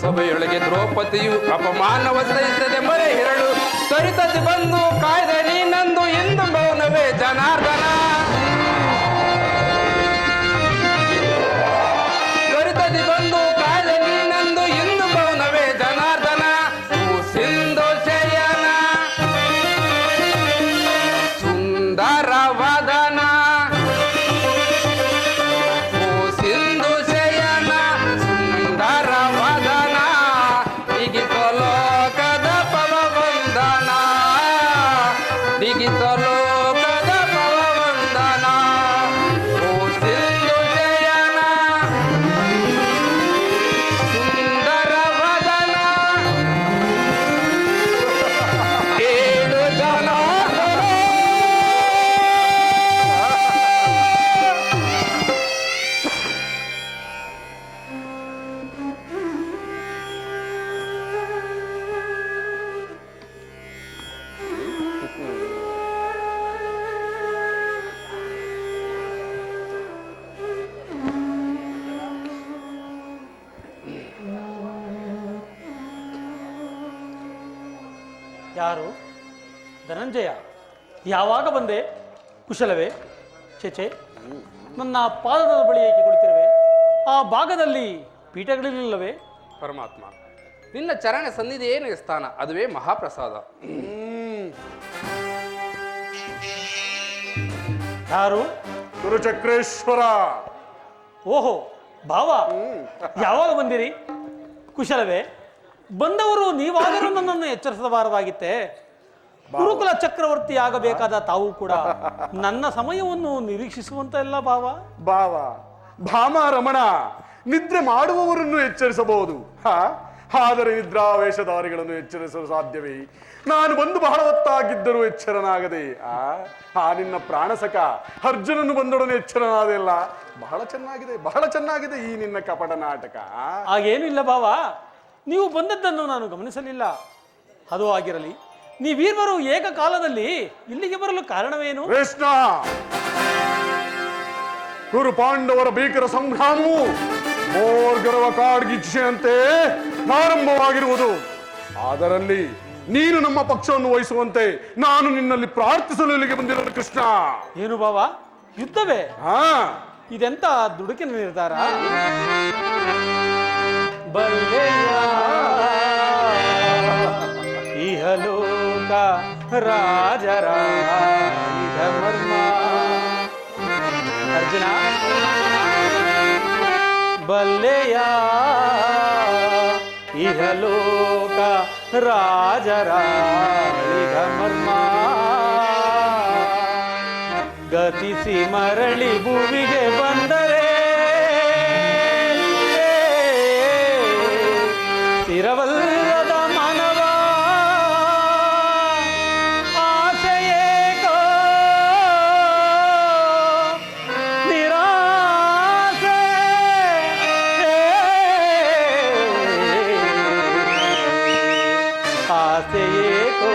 ಸಭೆಯೊಳಗೆ ದ್ರೌಪದಿಯು ಅಪಮಾನವ ಸಹಿಸದೆ ಮೊರೆ ಹಿರಳು ತ್ವರಿತದಿ ಬಂದು ಕಾಯ್ದೆ ನೀನಂದು ಎಂದು ಮೌನವೇ ಜನಾರ್ದನ. ತ್ವರಿತದಿ ಬಂದು ಕಾಯ್ದೆ ನೀನಂದು ಎಂದು ಮೌನವೇ ಜನಾರ್ದನ. ಸಿಂಧು ಶಯನ ಸುಂದರ ವದನ ಸಿಂಧು ಶಯನ ಸುಂದರ ವದನ ದಿಗಿತ ಲೋಕದ ಪವವಂದನ ದಿಗಿತ ಲೋಕದ ಪವವಂದನ ಓ ಸಿಂಧು ಶಯನ ಸುಂದರ ವದನ ಏಳು ಜನ ಯಾರು? ಧನಂಜಯ, ಯಾವಾಗ ಬಂದೆ? ಕುಶಲವೇ? ಚೇಚೆ, ನನ್ನ ಪಾದದ ಬಳಿ ಏಕೆ ಕುಳಿತಿರುವೆ? ಆ ಭಾಗದಲ್ಲಿ ಪೀಠಗಳಿಲ್ಲವೇ? ಪರಮಾತ್ಮ, ನಿನ್ನ ಚರಣ ಸನ್ನಿಧಿಯೇ ಸ್ಥಾನ, ಅದುವೇ ಮಹಾಪ್ರಸಾದ. ಯಾರು? ಗುರುಚಕ್ರೇಶ್ವರ. ಓಹೋ ಭಾವ, ಯಾವಾಗ ಬಂದಿರಿ? ಕುಶಲವೇ? ಬಂದವರು ನೀವಾದರೂ ನನ್ನನ್ನು ಎಚ್ಚರಿಸಬಾರದಾಗಿತ್ತೆ. ಗುರುಕುಲ ಚಕ್ರವರ್ತಿ ಆಗಬೇಕಾದ ತಾವು ಕೂಡ ನನ್ನ ಸಮಯವನ್ನು ನಿರೀಕ್ಷಿಸುವಂತಲ್ಲ ಭಾವ. ಭಾವ, ಭಾಮ ರಮಣ, ನಿದ್ರೆ ಮಾಡುವವರನ್ನು ಎಚ್ಚರಿಸಬಹುದು, ಆದರೆ ನಿದ್ರಾವೇಶಧಾರಿಗಳನ್ನು ಎಚ್ಚರಿಸಲು ಸಾಧ್ಯವೇ? ನಾನು ಬಂದು ಬಹಳ ಹೊತ್ತಾಗಿದ್ದರೂ ಎಚ್ಚರನಾಗದೆ ಆ ನಿನ್ನ ಪ್ರಾಣಸಕ ಅರ್ಜುನನು ಬಂದೊಡನೆ ಎಚ್ಚರನಾದೆಲ್ಲ. ಬಹಳ ಚೆನ್ನಾಗಿದೆ ಈ ನಿನ್ನ ಕಪಟ ನಾಟಕ. ಹಾಗೇನಿಲ್ಲ ಭಾವ, ನೀವು ಬಂದದ್ದನ್ನು ನಾನು ಗಮನಿಸಲಿಲ್ಲ. ಅದು ಆಗಿರಲಿ, ನೀವೀರ್ವರು ಏಕಕಾಲದಲ್ಲಿ ಇಲ್ಲಿಗೆ ಬರಲು ಕಾರಣವೇನು? ಕೃಷ್ಣ, ಕುರು ಪಾಂಡವರ ಭೀಕರ ಸಂಗ್ರಾಮವು ಮೋರ್ಗರವ ಕಾಡ್ಗಿಚ್ಚೆಯಂತೆ ಪ್ರಾರಂಭವಾಗಿರುವುದು. ಅದರಲ್ಲಿ ನೀನು ನಮ್ಮ ಪಕ್ಷವನ್ನು ವಹಿಸುವಂತೆ ನಾನು ನಿನ್ನಲ್ಲಿ ಪ್ರಾರ್ಥಿಸಲು ಇಲ್ಲಿಗೆ ಬಂದಿರೋದು ಕೃಷ್ಣ. ಏನು ಭಾವ, ಯುದ್ಧವೇ? ಇದೆಂತ ದುಡುಕಿನ ನಿರ್ಧಾರ? ಬಲ್ಲೆಯ ಇಹಲೋಕ ರಾಜರಾಜ ಮರ್ಮ. ಅರ್ಜುನ, ಬಲ್ಲೆಯ ಇಹಲೋಕ ರಾಜರಾಜ ಮರ್ಮ. ಗತಿಸಿ ಮರಳಿ ಭೂಮಿಗೆ ಬಂದರೆ ಸ್ಥಿರವಲ್ಲದ ಮಾನವ ಆಸೆಯೇಕೋ ನಿರಾಸೆ. ಆಸೆಯೇಕೋ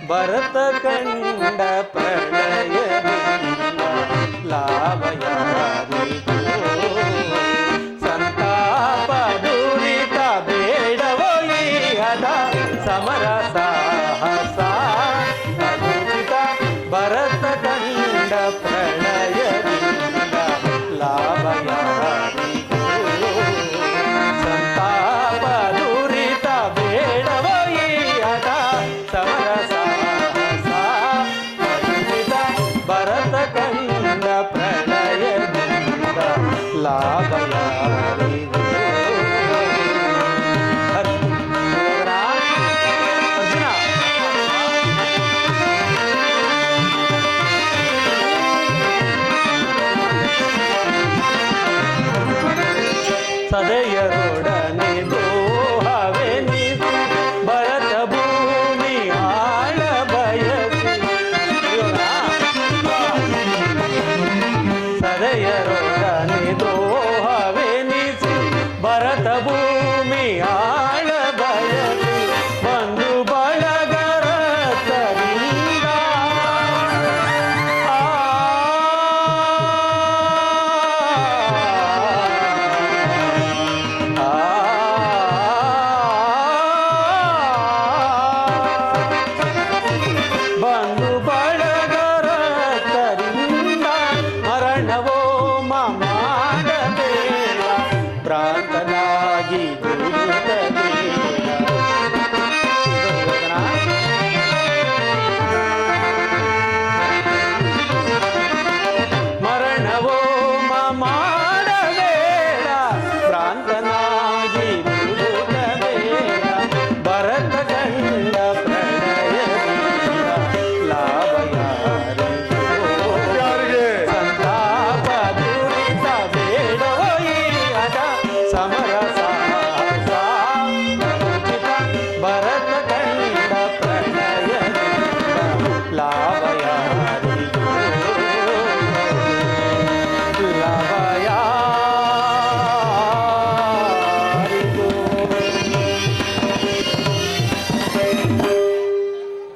ಭರತ ಕಂಡ ಪ್ರಳಯದಿಂದ ಲಾಭಯಾರಿಗೋ ಸಂತಾಪ ದುರಿತ ಬೇಡವೋ ಈಹದ ಸಮರ ಸಾಹಸ ಅನುಚಿತ. ಭರತ ಕಂಡ ಪ್ರಳಯದಿಂದ ಲಾಭಯಾರಿಗೋ ಸಂತಾಪ ದುರಿತ ಬೇಡವೋ ಈಹದ ಸಮರ ಸಾಹಸ ಅನುಚಿತ. ಭರತ ಕಂಡ ಪ್ರಳಯದಿಂದ ಲಾಭಯಾರಿಗೋ. ಅರ್ಜುನ, ಸದೆಯರೊಡನೆ ದೋಹವೆನಿಸಿ ಭರತ ಭೂಮಿ ಆಳ ಬಯಸಿ. ಸದೆಯರೊಡನೆ ದೋಹ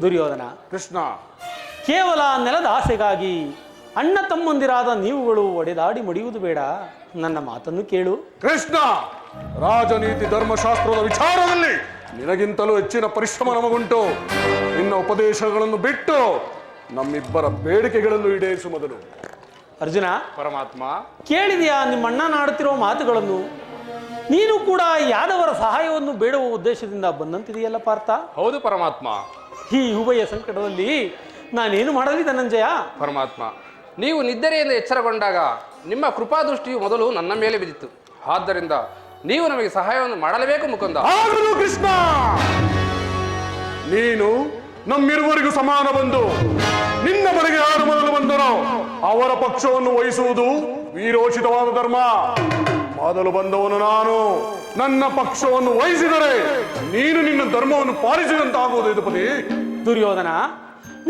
ದುರ್ಯೋಧನ, ಕೃಷ್ಣ, ಕೇವಲ ನೆಲದ ಆಸೆಗಾಗಿ ಅಣ್ಣ ತಮ್ಮಂದಿರಾದ ನೀವುಗಳು ಒಡೆದಾಡಿ ಮಡಿಯುವುದು ಬೇಡ. ನನ್ನ ಮಾತನ್ನು ಕೇಳು. ಕೃಷ್ಣ, ರಾಜನೀತಿ ಧರ್ಮಶಾಸ್ತ್ರದ ವಿಚಾರದಲ್ಲಿ ನಿನಗಿಂತಲೂ ಹೆಚ್ಚಿನ ಪರಿಶ್ರಮ ನಮಗುಂಟು. ನಿನ್ನ ಉಪದೇಶಗಳನ್ನು ಬಿಟ್ಟು ನಮ್ಮಿಬ್ಬರ ಬೇಡಿಕೆಗಳನ್ನು ಈಡೇರಿಸು ಮೊದಲು. ಅರ್ಜುನ, ಪರಮಾತ್ಮ, ಕೇಳಿದೆಯಾ ನಿಮ್ಮಣ್ಣನಾಡುತ್ತಿರುವ ಮಾತುಗಳನ್ನು? ನೀನು ಕೂಡ ಯಾದವರ ಸಹಾಯವನ್ನು ಬೇಡುವ ಉದ್ದೇಶದಿಂದ ಬಂದಂತಿದೆಯಲ್ಲ ಪಾರ್ಥ? ಹೌದು ಪರಮಾತ್ಮ. ಈ ಉಭಯ ಸಂಕಟದಲ್ಲಿ ನಾನೇನು ಮಾಡಲಿ ಧನಂಜಯ? ಪರಮಾತ್ಮ, ನೀವು ನಿದ್ರೆಯಿಂದ ಎಚ್ಚರಗೊಂಡಾಗ ನಿಮ್ಮ ಕೃಪಾದೃಷ್ಟಿಯು ಮೊದಲು ನನ್ನ ಮೇಲೆ ಬಿದ್ದಿತ್ತು. ಆದ್ದರಿಂದ ನೀವು ನಮಗೆ ಸಹಾಯವನ್ನು ಮಾಡಲೇಬೇಕು ಮುಕುಂದ. ಆಗಲು ಕೃಷ್ಣ, ನೀನು ನಮ್ಮಿರುವರಿಗೂ ಸಮಾನ ಬಂದು ನಿನ್ನ ಬಳಿಗೆ ಯಾರು ಮೊದಲು ಬಂದರೋ ಅವರ ಪಕ್ಷವನ್ನು ವಹಿಸುವುದು ವೀರೋಚಿತವಾದ ಧರ್ಮ. ಮೊದಲು ಬಂದವನು ನಾನು. ನನ್ನ ಪಕ್ಷವನ್ನು ವಹಿಸಿದರೆ ನೀನು ನಿನ್ನ ಧರ್ಮವನ್ನು ಪಾಲಿಸಿದಂತಾಗುವುದು. ಯದುಪತಿ ದುರ್ಯೋಧನ,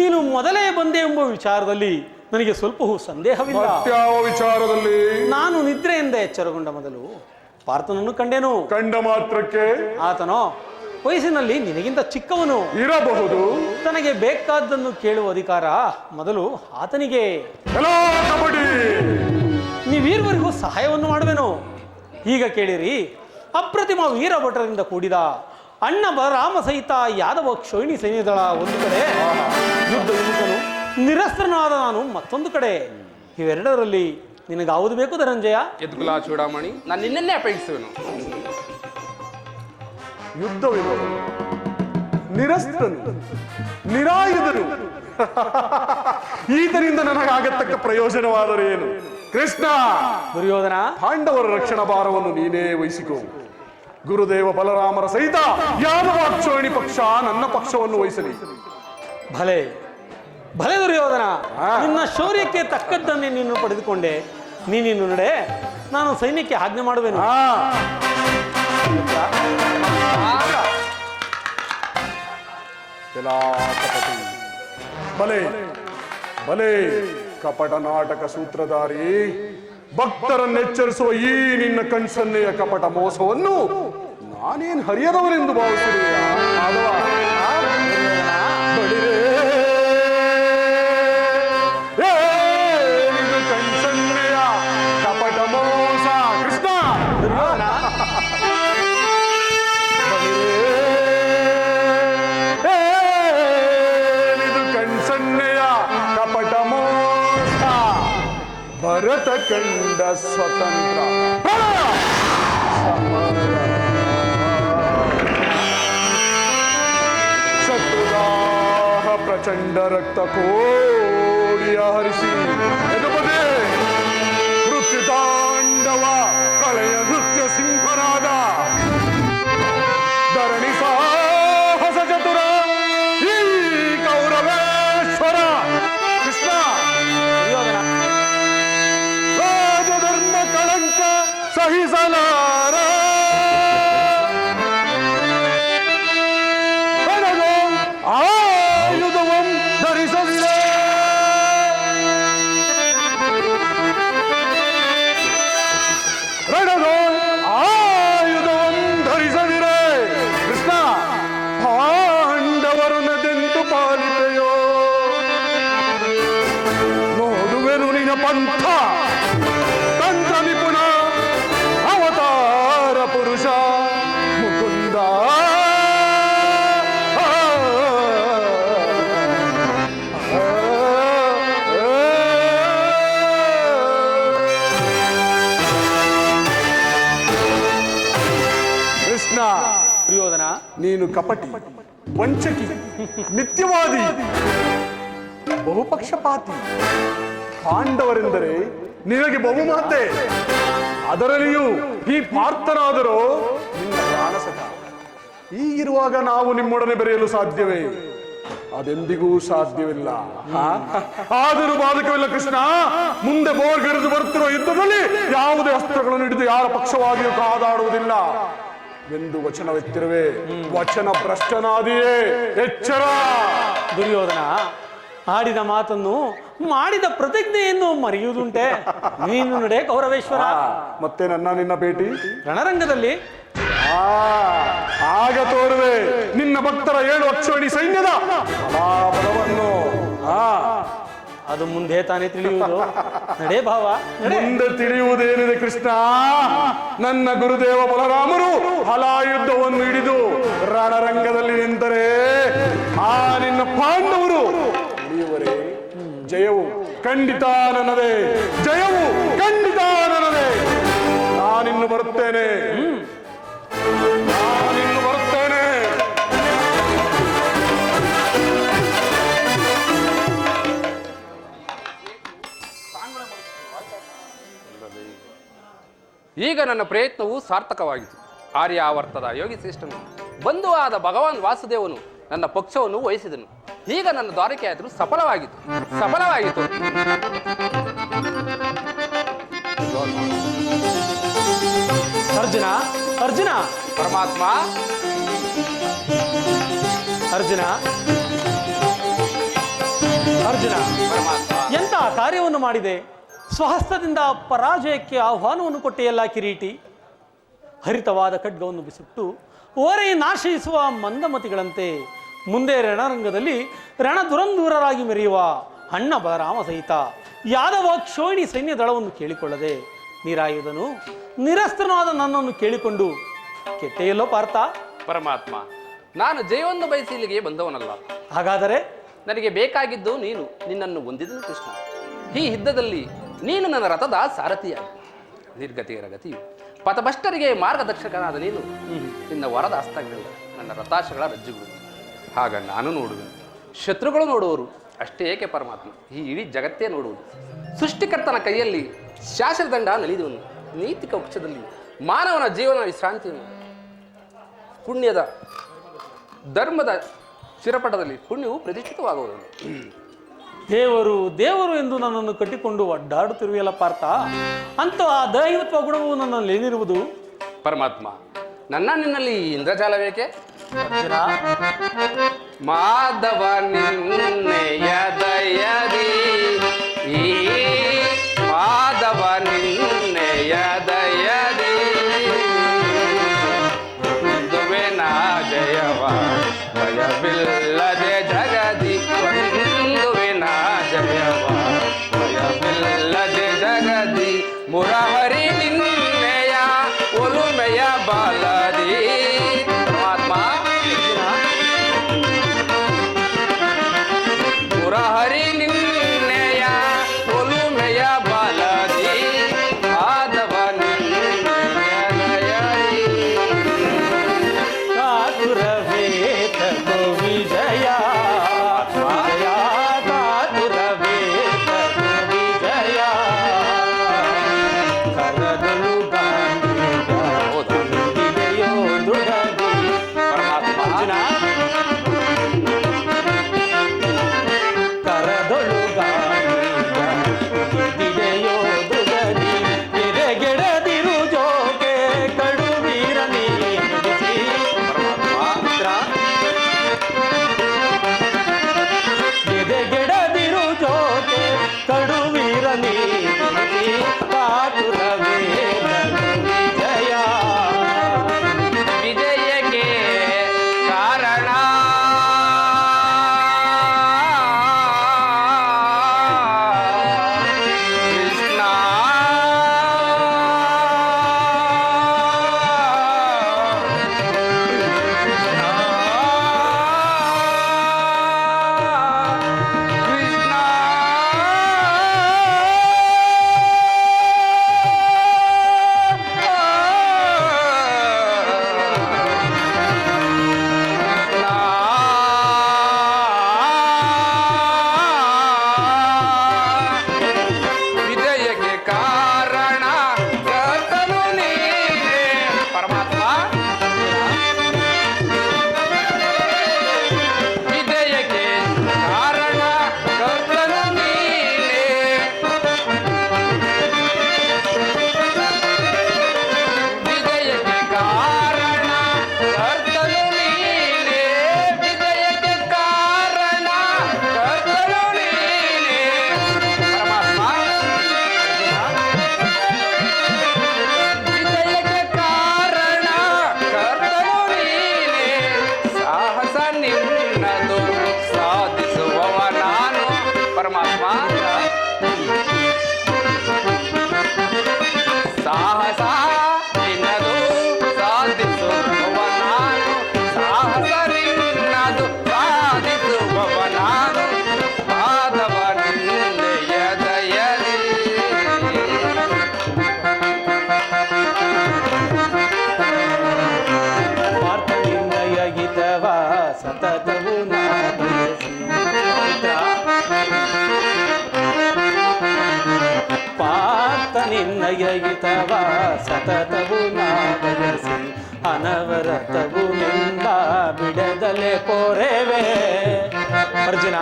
ನೀನು ಮೊದಲೇ ಬಂದೆ ಎಂಬ ವಿಚಾರದಲ್ಲಿ ನನಗೆ ಸ್ವಲ್ಪವೂ ಸಂದೇಹವಿಲ್ಲ. ಯಾವ ವಿಚಾರದಲ್ಲಿ? ನಾನು ನಿದ್ರೆಯಿಂದ ಎಚ್ಚರಗೊಂಡ ಮೊದಲು ಪಾರ್ಥನನ್ನು ಕಂಡೆನು. ಕಂಡ ಮಾತ್ರಕ್ಕೆ ಆತನೋ ವಯಸ್ಸಿನಲ್ಲಿ ನಿನಗಿಂತ ಚಿಕ್ಕವನು ಇರಬಹುದು. ತನಗೆ ಬೇಕಾದ್ದನ್ನು ಕೇಳುವ ಅಧಿಕಾರ ಮೊದಲು ಆತನಿಗೆ. ಎಲ್ಲೋ ಕಬಡ್ಡಿ, ನೀವೀರ್ವರಿಗೂ ಸಹಾಯವನ್ನು ಮಾಡುವೆನು. ಈಗ ಕೇಳಿರಿ. ಅಪ್ರತಿಮ ವೀರಭಟರಿಂದ ಕೂಡಿದ ಅಣ್ಣ ಬಲರಾಮ ಸಹಿತ ಯಾದವ ಕ್ಷೋಹಿಣಿ ಸೈನ್ಯದಳ ಒಂದು ಕಡೆ, ಯುದ್ಧ ವಿಮುಖನು ನಿರಸ್ತ್ರನಾದ ನಾನು ಮತ್ತೊಂದು ಕಡೆ. ಇವೆರಡರಲ್ಲಿ ನಿನಗಾವುದು ಬೇಕು ಧನಂಜಯ? ಯದುಕುಲ ಚೂಡಾಮಣಿ, ನಾನು ನಿನ್ನನ್ನೇ ಅಪೇಕ್ಷಿಸುವೆನು. ಯುದ್ಧವಿರುವುದು, ನಿರಸ್ತ್ರನು, ನಿರಾಯುಧನು. ಈತನಿಂದ ನನಗಾಗತಕ್ಕ ಪ್ರಯೋಜನವಾದರೆ ಏನು? ಕೃಷ್ಣ, ದುರ್ಯೋಧನ, ಪಾಂಡವರ ರಕ್ಷಣಾ ಭಾರವನ್ನು ನೀನೇ ವಹಿಸಿಕೊ. ಗುರುದೇವ ಬಲರಾಮರ ಸಹಿತ ಯಾದವಾಕ್ಷೋಹಿಣಿ ಪಕ್ಷ ನನ್ನ ಪಕ್ಷವನ್ನು ವಹಿಸಲಿ. ಭಲೆ ಭಲೆ ದುರ್ಯೋಧನ, ನಿನ್ನ ಶೌರ್ಯಕ್ಕೆ ತಕ್ಕದ್ದನ್ನೇ ನೀನು ಪಡೆದುಕೊಂಡೆ. ನೀನಿನ್ನು ನಡೆ, ನಾನು ಸೈನ್ಯಕ್ಕೆ ಆಜ್ಞೆ ಮಾಡುವೆನು. ಬಲೆ ಬಲೆ ಕಪಟ ನಾಟಕ ಸೂತ್ರಧಾರಿ, ಭಕ್ತರನ್ನೆಚ್ಚರಿಸುವ ಈ ನಿನ್ನ ಕಣ್ಸನ್ನೆಯ ಕಪಟ ಮೋಸವನ್ನು ನಾನೇನು ಹರಿಯದವನೆಂದು ಭಾವಿಸಿರುವೆ? ಕಣ್ಸನ್ನೆಯ ಕಪಟ ಮೋಸ. ಕೃಷ್ಣ, ಕಣ್ಸನ್ನೆಯ ಕಪಟ ಮೋಸ. ಭರತ ಕಂಡ ಸ್ವತಂತ್ರ ಶತ್ರುದಾಹ ಪ್ರಚಂಡ ರಕ್ತ ಕೋಡಿಯ ಹರಿಸಿ ಯದುಪದೇ ನೃತ್ಯ ತಾಂಡವ ಕಳೆಯ ನೃತ್ಯ ಸಿಂಹನಾದ ಧರಣಿ ಸಾಹಸ ಚತುರ ಈ ಕೌರವೇಶ್ವರ. ಕೃಷ್ಣ, ರಾಜಧರ್ಮ ಕಳಂಕ ಸಹಿಸಲಾರ ಆಯುಧವಂ ಧರಿಸಲಿದೆ. ರಣಗೋ ಆಯುಧವಂ ಧರಿಸದಿರೆ. ಕೃಷ್ಣ, ಪಾಂಡವರನ್ನದೆಂತು ಪಾಲಿತೆಯೋ ನೋಡುವೆನು ನಿನ್ನ ಪಂಥ. ತಂತ್ರ ನಿಪುಣ ಅವತಾರ ಪುರುಷ ಮುಕುಂದ. ಕೃಷ್ಣ, ದುರ್ಯೋಧನ, ನೀನು ಕಪಟಿ, ವಂಚಕಿ, ನಿತ್ಯವಾದಿ, ಬಹುಪಕ್ಷಪಾತಿ. ಪಾಂಡವರೆಂದರೆ ನಿನಗೆ ಬಹುಮಾತೆ. ಅದರಲ್ಲಿಯೂ ಈ ಪಾರ್ಥನಾದರೂ ನಿನ್ನ ಪ್ರಾಣಸಖ. ಹೀಗಿರುವಾಗ ನಾವು ನಿಮ್ಮೊಡನೆ ಬೆರೆಯಲು ಸಾಧ್ಯವೇ? ಅದೆಂದಿಗೂ ಸಾಧ್ಯವಿಲ್ಲ. ಆದರೂ ಬಾಧಕವಿಲ್ಲ ಕೃಷ್ಣ. ಮುಂದೆ ಬೋರ್ಗರೆದು ಬರುತ್ತಿರುವ ಯುದ್ಧದಲ್ಲಿ ಯಾವುದೇ ಅಸ್ತ್ರಗಳನ್ನು ಹಿಡಿದು ಯಾರ ಪಕ್ಷವಾಗಿಯೂ ಕಾದಾಡುವುದಿಲ್ಲ ಎಂದು ವಚನವೆತ್ತಿರುವೆ. ವಚನ ಭ್ರಷ್ಟನಾದಿಯೇ, ಎಚ್ಚರ. ದುರ್ಯೋಧನ, ಆಡಿದ ಮಾತನ್ನು ಮಾಡಿದ ಪ್ರತಿಜ್ಞೆಯನ್ನು ಮರೆಯುವುದುಂಟೆ? ನೀನು ನಡೆ ಕೌರವೇಶ್ವರ. ಮತ್ತೆ ನಿನ್ನ ಭೇಟಿ ರಣರಂಗದಲ್ಲಿ ಆ ಆಗ ತೋರುವೆ ನಿನ್ನ ಭಕ್ತರ 7 ಅಕ್ಷೋಣಿ ಸೈನ್ಯದ ಬಲಾಬಲವನ್ನು. ಅದು ಮುಂದೆ ತಾನೇ ತಿಳಿಯುವುದು. ನಡೆ ಭಾವ, ನಡೆ. ಮುಂದೆ ತಿಳಿಯುವುದೇನಿದೆ ಕೃಷ್ಣ? ನನ್ನ ಗುರುದೇವ ಬಲರಾಮರು ಹಲಾಯುದ್ಧವನ್ನು ಹಿಡಿದು ರಣರಂಗದಲ್ಲಿ ನಿಂತರೆ ಆ ನಿನ್ನ ಪಾಂಡವರು ಉಳಿಯುವರೇ? ಜಯವು ಖಂಡಿತ ನನ್ನದೇ, ಜಯವು ಖಂಡಿತ ನನ್ನದೇ. ನಾನಿನ್ನು ಬರುತ್ತೇನೆ, ನಾನಿನ್ನು ಬರುತ್ತೇನೆ. ಈಗ ನನ್ನ ಪ್ರಯತ್ನವು ಸಾರ್ಥಕವಾಯಿತು. ಆರ್ಯಾವರ್ತದ ಯೋಗಿ ಶ್ರೇಷ್ಠನು ಬಂಧುವಾದ ಭಗವಾನ್ ವಾಸುದೇವನು ನನ್ನ ಪಕ್ಷವನ್ನು ವಹಿಸಿದನು. ಈಗ ನನ್ನ ದ್ವಾರಕೆಯಾದರೂ ಸಫಲವಾಗಿತ್ತು. ಅರ್ಜುನ, ಅರ್ಜುನ, ಪರಮಾತ್ಮ, ಅರ್ಜುನ, ಅರ್ಜುನ, ಪರಮಾತ್ಮ. ಎಂತ ಕಾರ್ಯವನ್ನು ಮಾಡಿದೆ? ಸ್ವಹಸ್ತದಿಂದ ಪರಾಜಯಕ್ಕೆ ಆಹ್ವಾನವನ್ನು ಕೊಟ್ಟೆಯಲ್ಲ ಕಿರೀಟಿ. ಹರಿತವಾದ ಖಡ್ಗವನ್ನು ಬಿಸಿಟ್ಟು ಓರೆ ನಾಶಿಸುವ ಮಂದಮತಿಗಳಂತೆ ಮುಂದೆ ರಣರಂಗದಲ್ಲಿ ರಣದುರಂದೂರರಾಗಿ ಮೆರೆಯುವ ಅಣ್ಣ ಬಲರಾಮ ಸಹಿತ ಯಾದವ ಕ್ಷೋಹಿಣಿ ಸೈನ್ಯ ದಳವನ್ನು ಕೇಳಿಕೊಳ್ಳದೆ ನಿರಾಯುಧನು ನಿರಸ್ತ್ರನಾದ ನನ್ನನ್ನು ಕೇಳಿಕೊಂಡು ಕೆಟ್ಟೆಯಲ್ಲೋ ಪಾರ್ಥ? ಪರಮಾತ್ಮ, ನಾನು ಜಯವನ್ನು ಬಯಸಿ ಇಲ್ಲಿಗೆ ಬಂದವನಲ್ಲ. ಹಾಗಾದರೆ ನನಗೆ ಬೇಕಾಗಿದ್ದು ನೀನು. ನಿನ್ನನ್ನು ಹೊಂದಿದನು ಕೃಷ್ಣ. ಈ ಯುದ್ಧದಲ್ಲಿ ನೀನು ನನ್ನ ರಥದ ಸಾರಥಿಯಾಗಿ, ನಿರ್ಗತಿಯರ ಗತಿಯು ಪಥಭ್ರಷ್ಟರಿಗೆ ಮಾರ್ಗದರ್ಶಕನಾದ ನೀನು ನಿನ್ನ ವರದ ಹಸ್ತಗಳಿಂದ ನನ್ನ ರಥಾಶಗಳ ರಜ್ಜುಗಳು. ಆಗ ನಾನು ನೋಡುವೆನು, ಶತ್ರುಗಳು ನೋಡುವರು. ಅಷ್ಟೇ ಏಕೆ ಪರಮಾತ್ಮ, ಈ ಇಡೀ ಜಗತ್ತೇ ನೋಡುವುದು. ಸೃಷ್ಟಿಕರ್ತನ ಕೈಯಲ್ಲಿ ಶಾಸನದಂಡ ನಲಿದುವನು. ನೈತಿಕ ವೃಕ್ಷದಲ್ಲಿ ಮಾನವನ ಜೀವನ ವಿಶ್ರಾಂತಿಯನ್ನು, ಪುಣ್ಯದ ಧರ್ಮದ ಚಿರಪಟದಲ್ಲಿ ಪುಣ್ಯವು ಪ್ರತಿಷ್ಠಿತವಾಗುವುದು. ದೇವರು ದೇವರು ಎಂದು ನನ್ನನ್ನು ಕಟ್ಟಿಕೊಂಡು ಒಡ್ಡಾಡುತ್ತಿರುವೆಯಲ್ಲ ಪಾರ್ಥ. ಅಂತೂ ಆ ದೈವತ್ವ ಗುಣವು ನನ್ನಲ್ಲಿ ಏನಿರುವುದು? ಪರಮಾತ್ಮ, ನಿನ್ನಲ್ಲಿ ಇಂದ್ರಜಾಲವೇಕೆ? ಅರ್ಜುನ, ಮಾಧವ ನಿನ್ನೆಯ ದಯದಿ, ಈ ಮಾಧವ ನಿನ್ನೆಯ ದಯದಿ ಒಂದುವೆನ ಜಯವ ಭಯವಿಲ್ಲದೆ ಜಗದಿ, ಒಂದುವೆನ ಜಯವ ಭಯವಿಲ್ಲದೆ ಜಗದಿ, ಮುರಹರಿ ನಿನ್ನೆಯ ಒಲುಮೆಯ ಬಾಲದಿ. ಪರಮಾತ್ಮ, ಮುರಹರಿ ನಿನ್ನೆಯ ಒಲುಮೆಯ ಬಾಲದಿ, ಮಾಧವ ನಿನ್ನೆಯ ದಯದಿ. ಕಾತುರವೇತ ವಿಜಯ, ವಿಜಯ ಕಾತುರವೇತ ವಿಜಯ, ಕರದಳು ಗಾಂಧಿಯೋ ದುಡದಿ. ಅರ್ಜುನ, ಕರದಳು ಗಾಂಧಿಯೋ ದುಡದಿ, ಎದೆಗೆಡದಿರು ಜೋಗೆ ಕಡುವೀರ ನೀಡಿಸಿ. ಎದೆಗೆಡದಿರು ಜೋಗೆ ಕಡುವೀರ ನೀಡಿಸಿ, ಕಾತುರವೇ ವಿಜಯ. ವಿಜಯಕ್ಕೆ ಕಾರಣ ಕೃಷ್ಣ. ಕೃಷ್ಣ ನಿನ್ನಯ ಹಿತವ ಸತತವು ನಾ ಬಯಸಿ ಅನವರತವು ನಿಂದ ಬಿಡದಲೆ ಕೋರೆವೆ. ಅರ್ಜುನ,